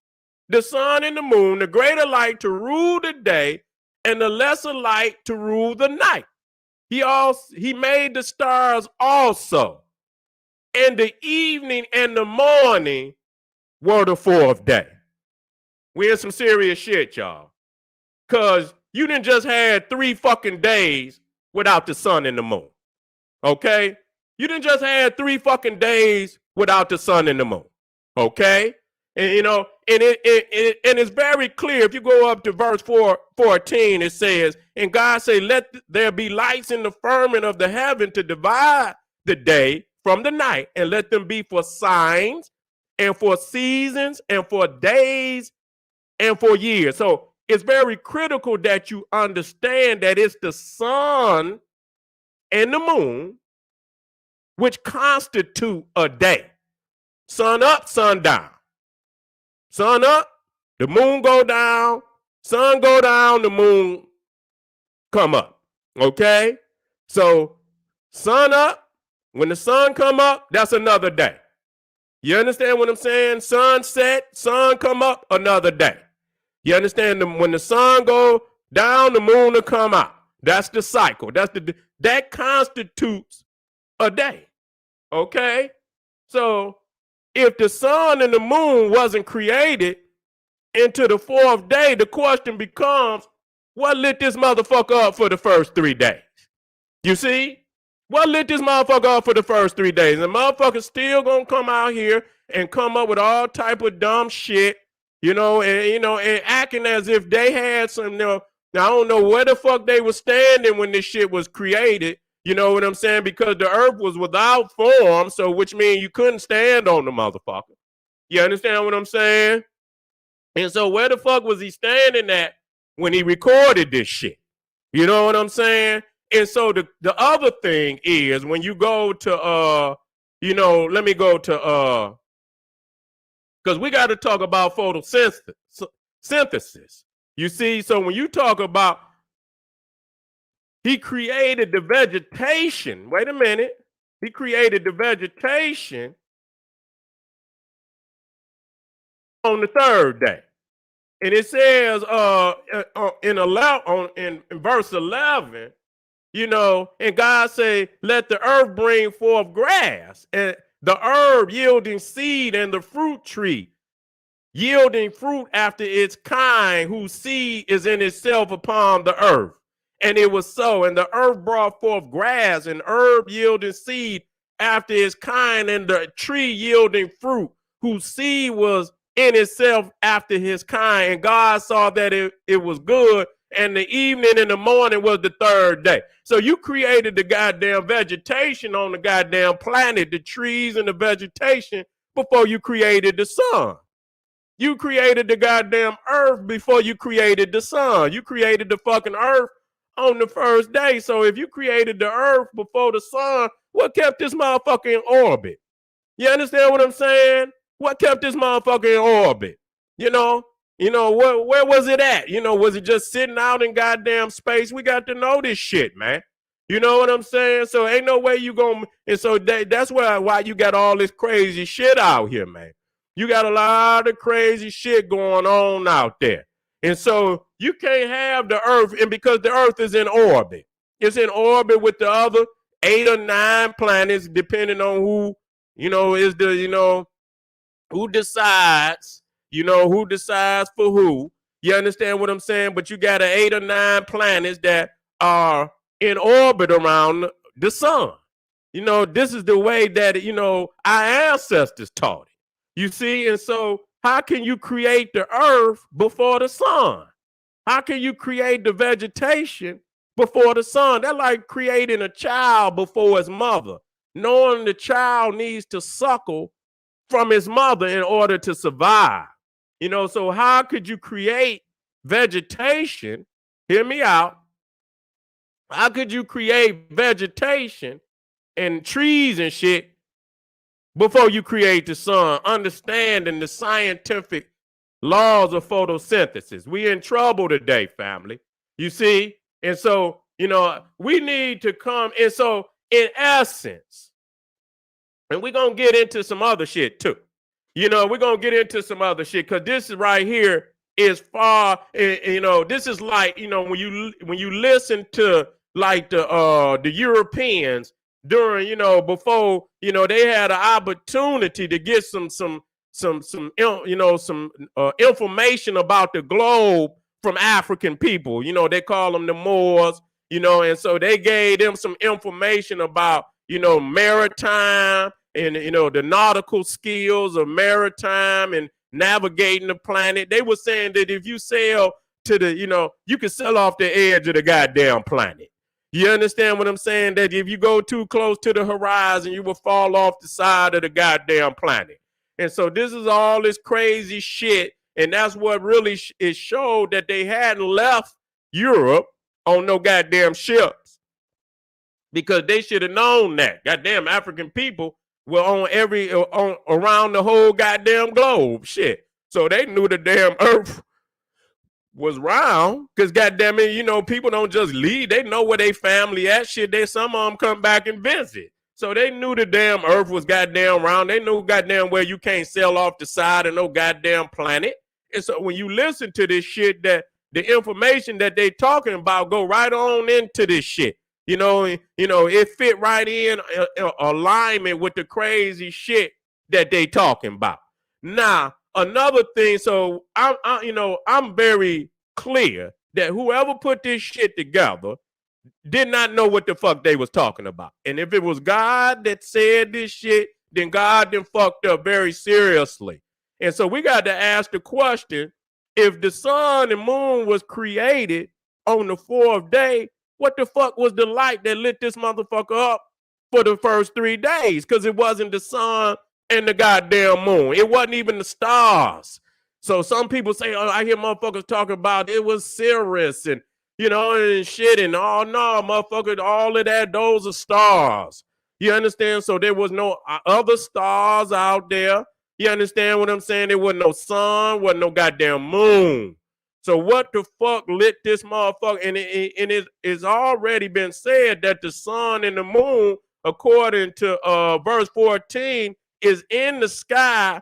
the sun and the moon, the greater light to rule the day, and the lesser light to rule the night. He made the stars also. And the evening and the morning were the fourth day. We're in some serious shit, y'all. Cause you didn't just had 3 fucking days without the sun and the moon. Okay? You didn't just had 3 fucking days without the sun and the moon. Okay? And you know, and it's very clear. If you go up to verse 14, it says, and God say, let there be lights in the firmament of the heaven to divide the day from the night, and let them be for signs and for seasons and for days and for years. So it's very critical that you understand that it's the sun and the moon which constitute a day. Sun up, sun down. Sun up, the moon go down. Sun go down, the moon come up. Okay? So sun up, when the sun come up, that's another day. You understand what I'm saying? Sun set, sun come up, another day. You understand? When the sun go down, the moon will come out. That's the cycle. That constitutes a day. Okay? So if the sun and the moon wasn't created into the fourth day, the question becomes, what lit this motherfucker up for the first 3 days? You see? What lit this motherfucker up for the first 3 days? And the motherfucker's still gonna come out here and come up with all type of dumb shit, and acting as if they had some, now I don't know where the fuck they were standing when this shit was created. You know what I'm saying? Because the earth was without form, so which means you couldn't stand on the motherfucker. You understand what I'm saying? And so where the fuck was he standing at when he recorded this shit? You know what I'm saying? And so the other thing is when you go to let me go to because we got to talk about photosynthesis. You see, so when you talk about he created the vegetation, wait a minute, he created the vegetation on the third day. And it says in verse 11, and God say, let the earth bring forth grass, and the herb yielding seed, and the fruit tree yielding fruit after its kind, whose seed is in itself upon the earth. And it was so. And the earth brought forth grass, and herb yielding seed after its kind, and the tree yielding fruit, whose seed was in itself after his kind. And God saw that it was good. And the evening and the morning was the third day. So you created the goddamn vegetation on the goddamn planet, the trees and the vegetation, before you created the sun. You created the goddamn earth before you created the sun. You created the fucking earth on the first day. So if you created the earth before the sun, what kept this motherfucker in orbit? You understand what I'm saying? What kept this motherfucker in orbit? Where was it at? Was it just sitting out in goddamn space? We got to know this shit, man. You know what I'm saying? So ain't no way you gonna, and so that's why you got all this crazy shit out here, man. You got a lot of crazy shit going on out there. And so you can't have the earth, and because the earth is in orbit. It's in orbit with the other 8 or 9 planets, depending on who, who decides, who decides for who. You understand what I'm saying? But you got 8 or 9 planets that are in orbit around the sun. This is the way that, our ancestors taught it. You see? And so how can you create the earth before the sun? How can you create the vegetation before the sun? That's like creating a child before his mother, knowing the child needs to suckle from his mother in order to survive. So how could you create vegetation? Hear me out. How could you create vegetation and trees and shit before you create the sun, understanding the scientific laws of photosynthesis. We in trouble today, family. You see? And so, we need to come. And so, in essence, and we're going to get into some other shit too. We're going to get into some other shit because this is right here is far, this is like, when you listen to like the Europeans during, before, they had an opportunity to get some information about the globe from African people. They call them the Moors, and so they gave them some information about, maritime and, the nautical skills of maritime and navigating the planet. They were saying that if you sail to the, you can sail off the edge of the goddamn planet. You understand what I'm saying? That if you go too close to the horizon, you will fall off the side of the goddamn planet. And so this is all this crazy shit. And that's what really it showed that they hadn't left Europe on no goddamn ships, because they should have known that. Goddamn African people were on around the whole goddamn globe. Shit. So they knew the damn earth was round, because goddamn it, people don't just leave. They know where they family at. Shit, some of them come back and visit. So they knew the damn earth was goddamn round. They knew goddamn where you can't sail off the side of no goddamn planet. And so when you listen to this shit, that the information that they talking about go right on into this shit. It fit right in alignment with the crazy shit that they talking about. Now, another thing, so I'm very clear that whoever put this shit together did not know what the fuck they was talking about. And if it was God that said this shit, then God done fucked up very seriously. And so we got to ask the question, if the sun and moon was created on the fourth day, what the fuck was the light that lit this motherfucker up for the first 3 days? Because it wasn't the sun and the goddamn moon. It wasn't even the stars. So some people say, oh, I hear motherfuckers talking about it was Sirius and, and shit. And oh, no, motherfucker, all of that, those are stars. You understand? So there was no other stars out there. You understand what I'm saying? There wasn't no sun, wasn't no goddamn moon. So what the fuck lit this motherfucker? And it's already been said that the sun and the moon, according to verse 14, is in the sky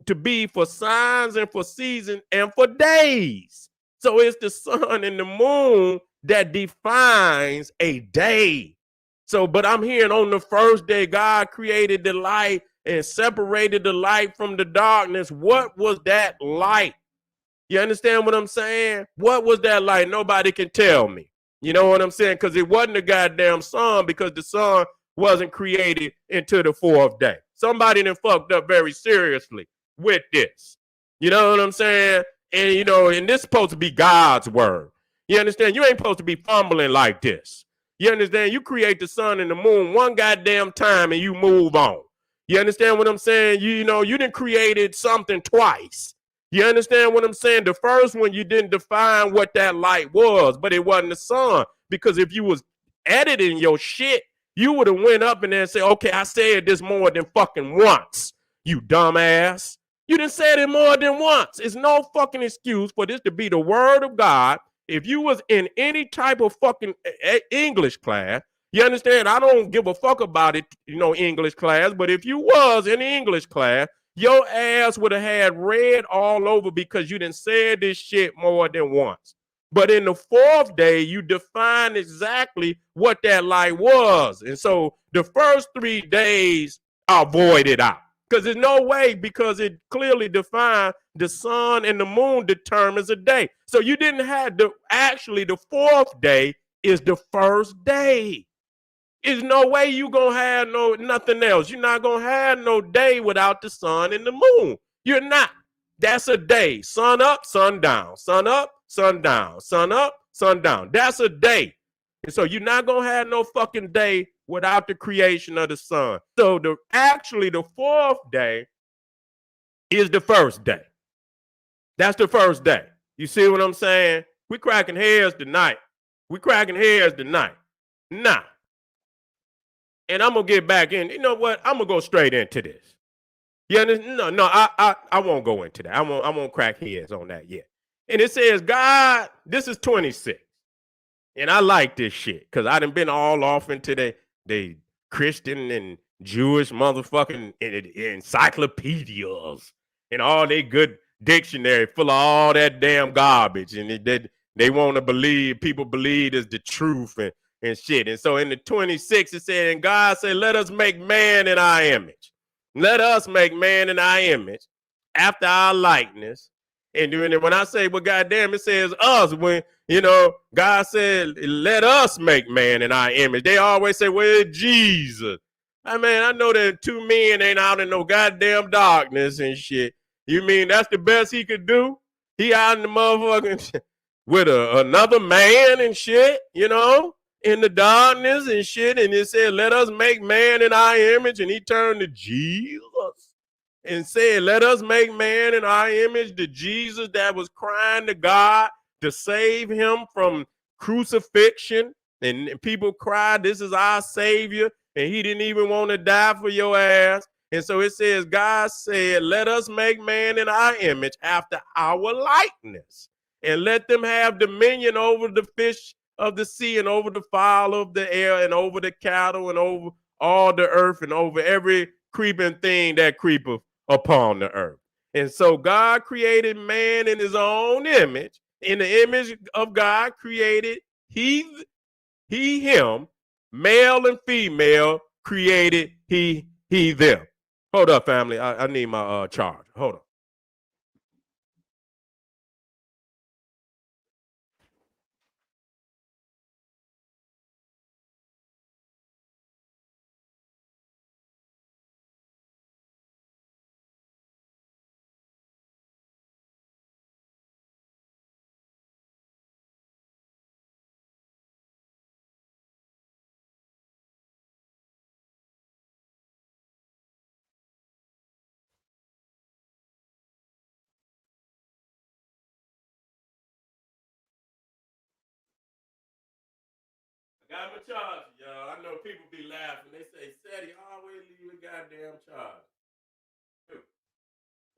to be for signs and for seasons and for days. So it's the sun and the moon that defines a day. So, but I'm hearing on the first day, God created the light and separated the light from the darkness. What was that light? You understand what I'm saying? What was that light? Nobody can tell me. You know what I'm saying? Because it wasn't a goddamn sun, because the sun wasn't created until the fourth day. Somebody done fucked up very seriously with this. You know what I'm saying? And, and this is supposed to be God's word. You understand? You ain't supposed to be fumbling like this. You understand? You create the sun and the moon one goddamn time and you move on. You understand what I'm saying? You didn't created something twice. You understand what I'm saying? The first one, you didn't define what that light was, but it wasn't the sun. Because if you was editing your shit, you would have went up in there and said, okay, I said this more than fucking once, you dumbass. You didn't say it more than once. It's no fucking excuse for this to be the word of God. If you was in any type of fucking English class, you understand? I don't give a fuck about it, English class. But if you was in English class, your ass would have had red all over, because you didn't say this shit more than once. But in the fourth day, you define exactly what that light was. And so the first 3 days are voided out. Because there's no way, because it clearly defined the sun and the moon determines a day. So you didn't have actually the fourth day is the first day. There's no way you gonna have nothing else. You're not gonna have no day without the sun and the moon. You're not. That's a day. Sun up, sun down. Sun up, sun down. Sun up, sun down. That's a day. And so you're not gonna have no fucking day without the creation of the sun. So the fourth day is the first day. That's the first day. You see what I'm saying? We cracking heads tonight. We cracking heads tonight. Nah. And I'm going to get back in. You know what? I'm going to go straight into this. Yeah, no, I won't go into that. I won't crack heads on that yet. And it says, God, this is 26. And I like this shit because I done been all off into the Christian and Jewish motherfucking encyclopedias and all they good dictionary full of all that damn garbage. And they want to believe, people believe is the truth and shit. And so in the 26, it said, and God said, let us make man in our image. Let us make man in our image after our likeness. And when I say, well, goddamn, it says us. When, God said, let us make man in our image. They always say, well, Jesus. I mean, I know that two men ain't out in no goddamn darkness and shit. You mean that's the best he could do? He out in the motherfucking with another man and shit, in the darkness and shit. And it said, let us make man in our image. And he turned to Jesus and said, let us make man in our image, the Jesus that was crying to God to save him from crucifixion. And people cried, this is our Savior. And he didn't even want to die for your ass. And so it says, God said, let us make man in our image after our likeness. And let them have dominion over the fish of the sea and over the fowl of the air and over the cattle and over all the earth and over every creeping thing that creepeth upon the earth. And so God created man in his own image. In the image of God created he him, male and female created he them. Hold up, family. I need my charge. Hold on. Got my charge, y'all. I know people be laughing. They say, Sadie, always leave a goddamn charge.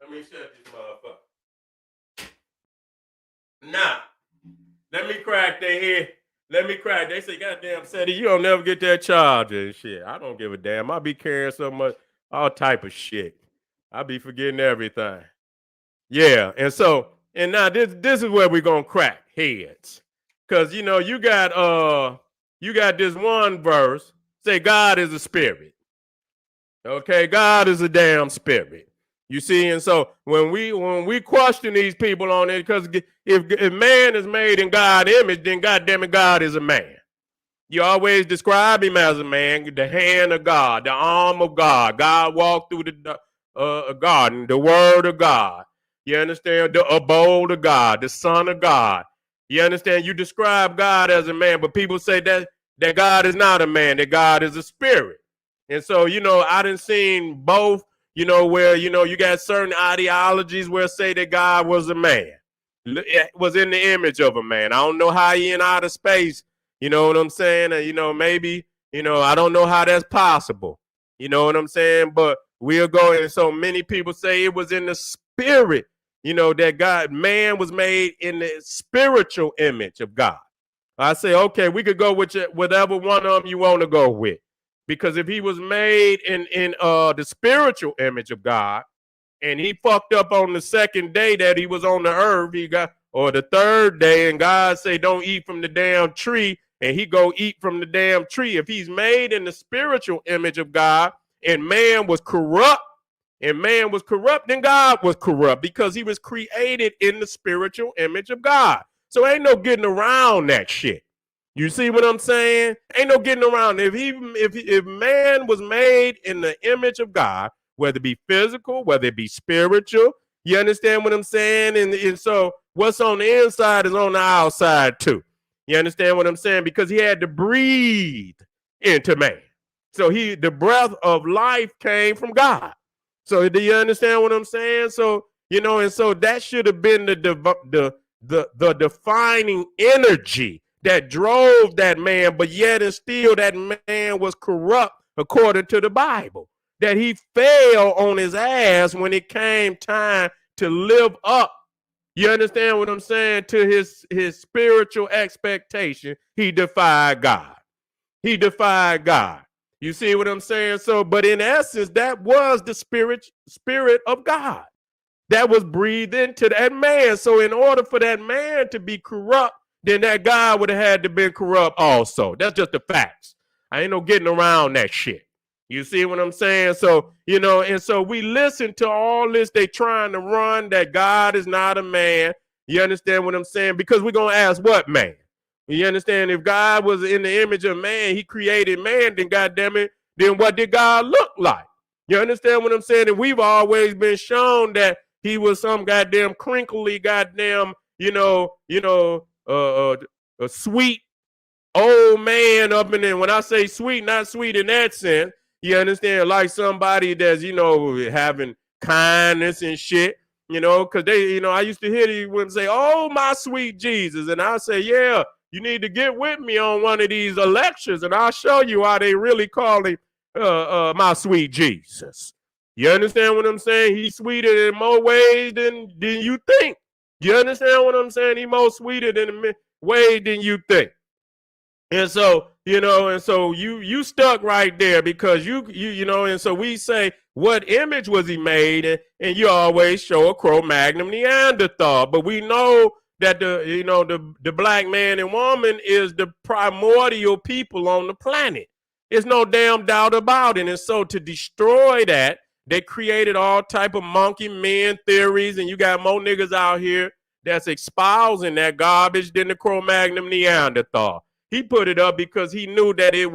Let me shut this motherfucker. Now, let me crack their head. Let me crack. They say, goddamn, Sadie, you don't never get that charger and shit. I don't give a damn. I be carrying so much, all type of shit. I be forgetting everything. Yeah, and now this is where we're gonna crack heads. Cause you got this one verse, say God is a spirit. Okay, God is a damn spirit. You see, and so when we question these people on it, because if man is made in God's image, then goddamn it, God is a man. You always describe him as a man, the hand of God, the arm of God. God walked through the garden, the word of God. You understand? The abode of God, the son of God. You understand? You describe God as a man, but people say that God is not a man, that God is a spirit. And so, I done seen both, where, you got certain ideologies where say that God was a man, was in the image of a man. I don't know how he in outer space, you know what I'm saying? And, maybe, I don't know how that's possible. You know what I'm saying? But we'll go, and so many people say it was in the spirit, that man was made in the spiritual image of God. I say, okay, we could go with whatever one of them you want to go with. Because if he was made in the spiritual image of God, and he fucked up on the second day that he was on the earth, or the third day, and God say, don't eat from the damn tree, and he go eat from the damn tree. If he's made in the spiritual image of God, and man was corrupt, then God was corrupt, because he was created in the spiritual image of God. So ain't no getting around that shit. You see what I'm saying? Ain't no getting around. If man was made in the image of God, whether it be physical, whether it be spiritual, you understand what I'm saying? And so what's on the inside is on the outside too. You understand what I'm saying? Because he had to breathe into man. So the breath of life came from God. So do you understand what I'm saying? So, and so that should have been the defining energy that drove that man, but yet and still that man was corrupt according to the Bible. That he fell on his ass when it came time to live up. You understand what I'm saying? To his spiritual expectation, he defied God. He defied God. You see what I'm saying? So, but in essence, that was the spirit of God that was breathed into that man. So in order for that man to be corrupt, then that God would have had to be corrupt also. That's just the facts. I ain't no getting around that shit. You see what I'm saying? So, and so we listen to all this they trying to run, that God is not a man. You understand what I'm saying? Because we're going to ask what man? You understand? If God was in the image of man, he created man, then goddamn it, then what did God look like? You understand what I'm saying? And we've always been shown that he was some goddamn crinkly, goddamn, a sweet old man up in there. When I say sweet, not sweet in that sense, you understand? Like somebody that's, having kindness and shit, because they, I used to hear these women say, oh, my sweet Jesus. And I say, yeah, you need to get with me on one of these lectures, and I'll show you how they really call him my sweet Jesus. You understand what I'm saying? He's sweeter in more ways than you think. You understand what I'm saying? He's more sweeter than way than you think. And so, you stuck right there because and so we say, what image was he made? And you always show a Cro-Magnon Neanderthal. But we know that the black man and woman is the primordial people on the planet. There's no damn doubt about it. And so to destroy that, they created all type of monkey men theories, and you got more niggas out here that's espousing that garbage than the Cro-Magnon Neanderthal. He put it up because he knew that it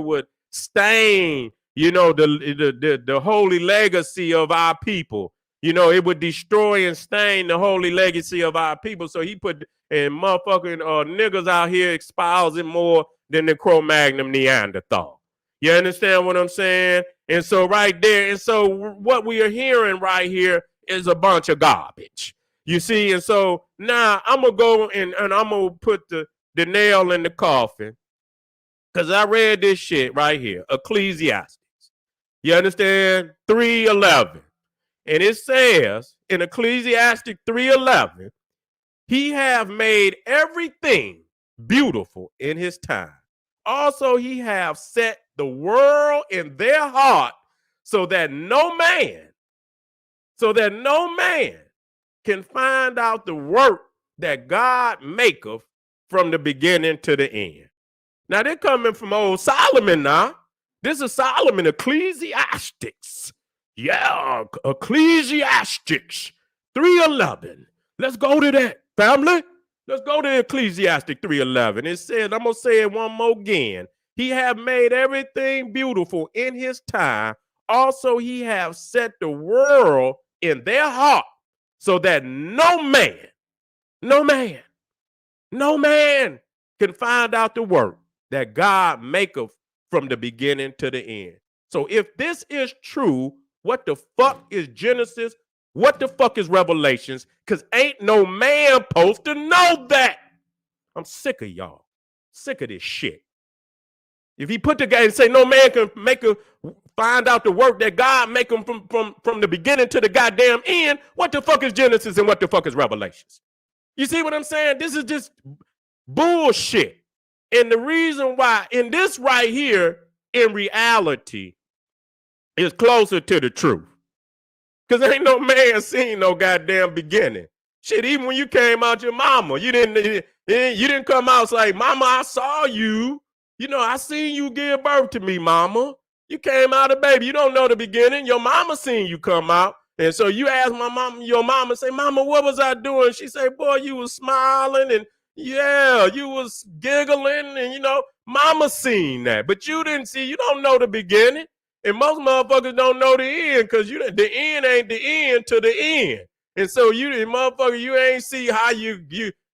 would stain, the holy legacy of our people. It would destroy and stain the holy legacy of our people. So he put and motherfucking niggas out here espousing more than the Cro-Magnon Neanderthal. You understand what I'm saying? And so right there, and so what we are hearing right here is a bunch of garbage. You see, and so now I'm going to go and I'm going to put the nail in the coffin, because I read this shit right here, Ecclesiastes. You understand? 3:11. And it says in Ecclesiastes 3:11, he have made everything beautiful in his time. Also, he have set the world in their heart so that no man can find out the work that God maketh from the beginning to the end. Now, they're coming from old Solomon now. This is Solomon, Ecclesiastes. Yeah, Ecclesiastes 3:11. Let's go to that, family. Let's go to Ecclesiastes 3:11. It says, I'm going to say it one more again. He have made everything beautiful in his time. Also, he have set the world in their heart so that no man can find out the work that God maketh from the beginning to the end. So if this is true, what the fuck is Genesis? What the fuck is Revelations? Because ain't no man supposed to know that. I'm sick of y'all. Sick of this shit. If he put the guy and say no man can find out the work that God make him from the beginning to the goddamn end, what the fuck is Genesis and what the fuck is Revelations? You see what I'm saying? This is just bullshit. And the reason why in this right here, in reality, is closer to the truth. Because ain't no man seen no goddamn beginning. Shit, even when you came out your mama, you didn't come out and say, mama, I saw you. I seen you give birth to me, mama. You came out a baby. You don't know the beginning. Your mama seen you come out. And so you ask your mama, say, mama, what was I doing? She say, boy, you was smiling and yeah, you was giggling and, mama seen that. But you didn't see, you don't know the beginning. And most motherfuckers don't know the end because the end ain't the end to the end. And so you ain't see how you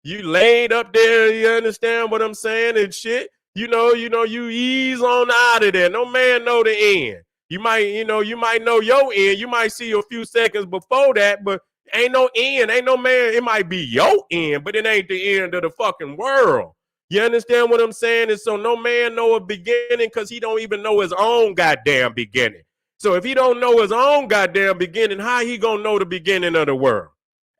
laid up there. You understand what I'm saying and shit. You ease on out of there. No man know the end. You might know your end. You might see a few seconds before that, but ain't no end. Ain't no man. It might be your end, but it ain't the end of the fucking world. You understand what I'm saying? And so no man know a beginning because he don't even know his own goddamn beginning. So if he don't know his own goddamn beginning, how he gonna know the beginning of the world?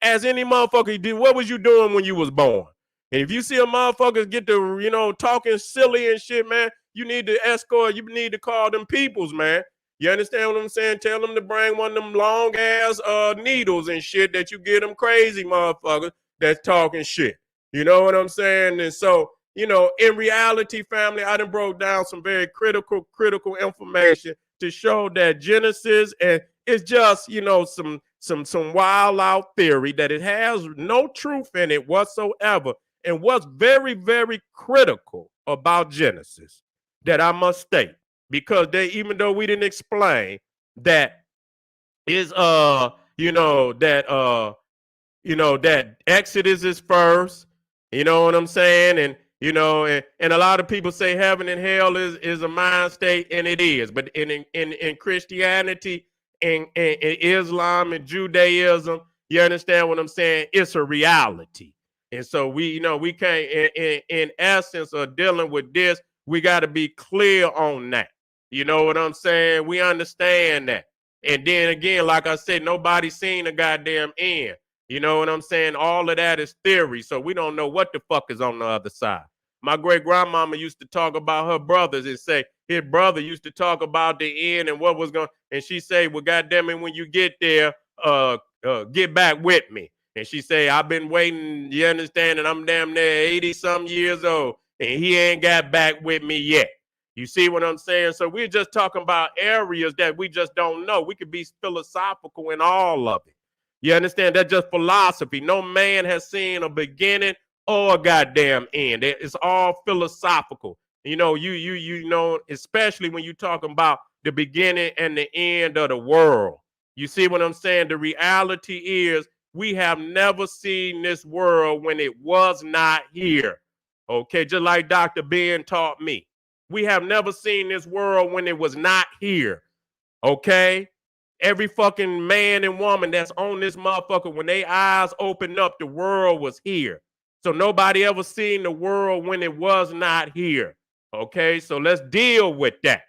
As any motherfucker did, what was you doing when you was born? And if you see a motherfucker get to, talking silly and shit, man, you need to escort, you need to call them peoples, man. You understand what I'm saying? Tell them to bring one of them long ass needles and shit that you get them crazy motherfuckers that's talking shit. You know what I'm saying? And so, in reality, family, I done broke down some very critical information to show that Genesis and it's just, some wild out theory that it has no truth in it whatsoever. And what's very, very critical about Genesis that I must state, because even though we didn't explain that is that Exodus is first, you know what I'm saying? And and a lot of people say heaven and hell is a mind state, and it is. But in Christianity, in Islam and Judaism, you understand what I'm saying? It's a reality. And so we can't, in essence of dealing with this, we got to be clear on that. You know what I'm saying? We understand that. And then again, like I said, nobody's seen a goddamn end. You know what I'm saying? All of that is theory. So we don't know what the fuck is on the other side. My great grandmama used to talk about her brothers and say his brother used to talk about the end and what was going. And she say, well, goddamn it, when you get there, get back with me. And she say, I've been waiting, you understand, and I'm damn near 80 some years old, and he ain't got back with me yet. You see what I'm saying? So we're just talking about areas that we just don't know. We could be philosophical in all of it. You understand? That's just philosophy. No man has seen a beginning or a goddamn end. It's all philosophical. You know, especially when you're talking about the beginning and the end of the world. You see what I'm saying? The reality is we have never seen this world when it was not here. Okay, just like Dr. Ben taught me. We have never seen this world when it was not here. Okay? Every fucking man and woman that's on this motherfucker, when their eyes opened up, the world was here. So nobody ever seen the world when it was not here. Okay? So let's deal with that.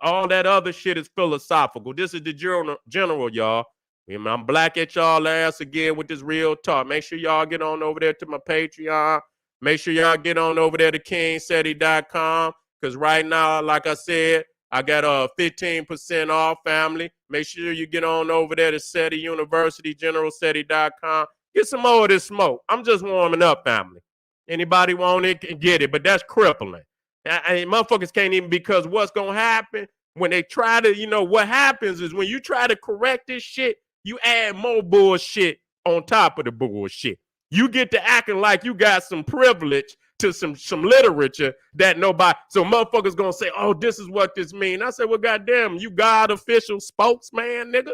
All that other shit is philosophical. This is the general, y'all. I'm black at y'all ass again with this real talk. Make sure y'all get on over there to my Patreon. Make sure y'all get on over there to KingSeti.com. Because right now, like I said, I got a 15% off, family. Make sure you get on over there to SETI University, GeneralSETI.com. Get some more of this smoke. I'm just warming up, family. Anybody want it can get it, but that's crippling. Motherfuckers can't even, because what's going to happen when they try to, what happens is when you try to correct this shit, you add more bullshit on top of the bullshit. You get to acting like you got some privilege to some literature that nobody. So motherfuckers gonna say, oh, this is what this mean. I said, well, goddamn, you God official spokesman, nigga.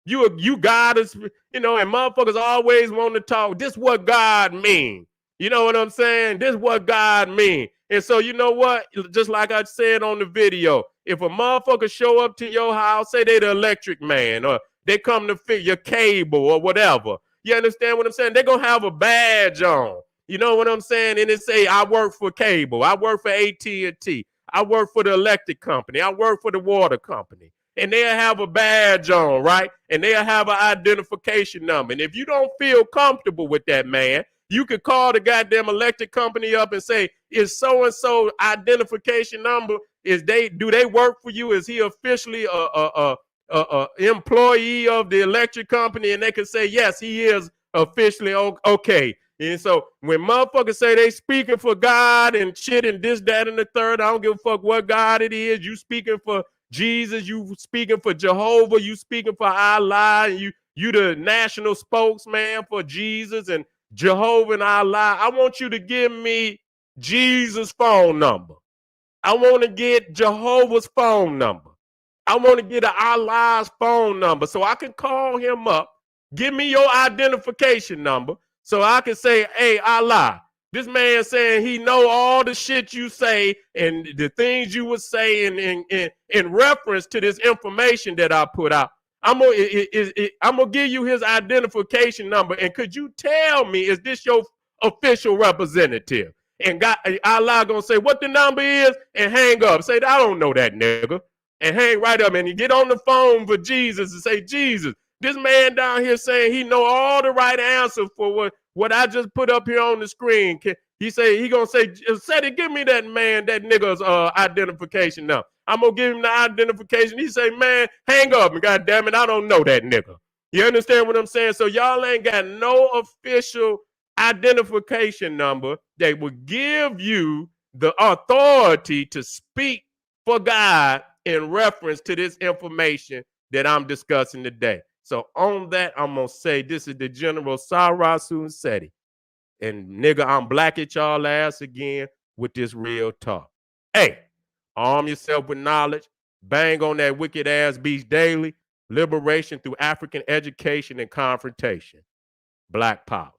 You God is, and motherfuckers always want to talk. This what God mean. You know what I'm saying? This what God mean. And so you know what? Just like I said on the video, if a motherfucker show up to your house, say they the electric man, or they come to fit your cable or whatever. You understand what I'm saying? They're going to have a badge on. You know what I'm saying? And it say, I work for cable. I work for AT&T. I work for the electric company. I work for the water company. And they'll have a badge on, right? And they'll have an identification number. And if you don't feel comfortable with that, man, you could call the goddamn electric company up and say, is so-and-so identification number, do they work for you? Is he officially a employee of the electric company? And they can say, yes, he is officially okay. And so when motherfuckers say they speaking for God and shit and this, that, and the third, I don't give a fuck what God it is. You speaking for Jesus, you speaking for Jehovah, you speaking for Allah, and you the national spokesman for Jesus and Jehovah and Allah. I want you to give me Jesus' phone number. I want to get Jehovah's phone number. I want to get Allah's phone number so I can call him up. Give me your identification number so I can say, hey, Allah, this man saying he know all the shit you say and the things you would say in reference to this information that I put out. I'm gonna give you his identification number. And could you tell me, is this your official representative? and Allah gonna say what the number is and hang up. Say, I don't know that nigga. And hang right up and you get on the phone for Jesus and say, Jesus, this man down here saying he know all the right answer for what I just put up here on the screen. He gonna say, Seti, give me that man, that nigga's identification now. I'm gonna give him the identification. He say, man, hang up, and God damn it, I don't know that nigga. You understand what I'm saying? So y'all ain't got no official identification number that would give you the authority to speak for God in reference to this information that I'm discussing today. So on that, I'm gonna say this is the General Sarasun Seti. And nigga, I'm black at y'all ass again with this real talk. Hey, arm yourself with knowledge, bang on that wicked ass beast daily, liberation through African education and confrontation. Black power.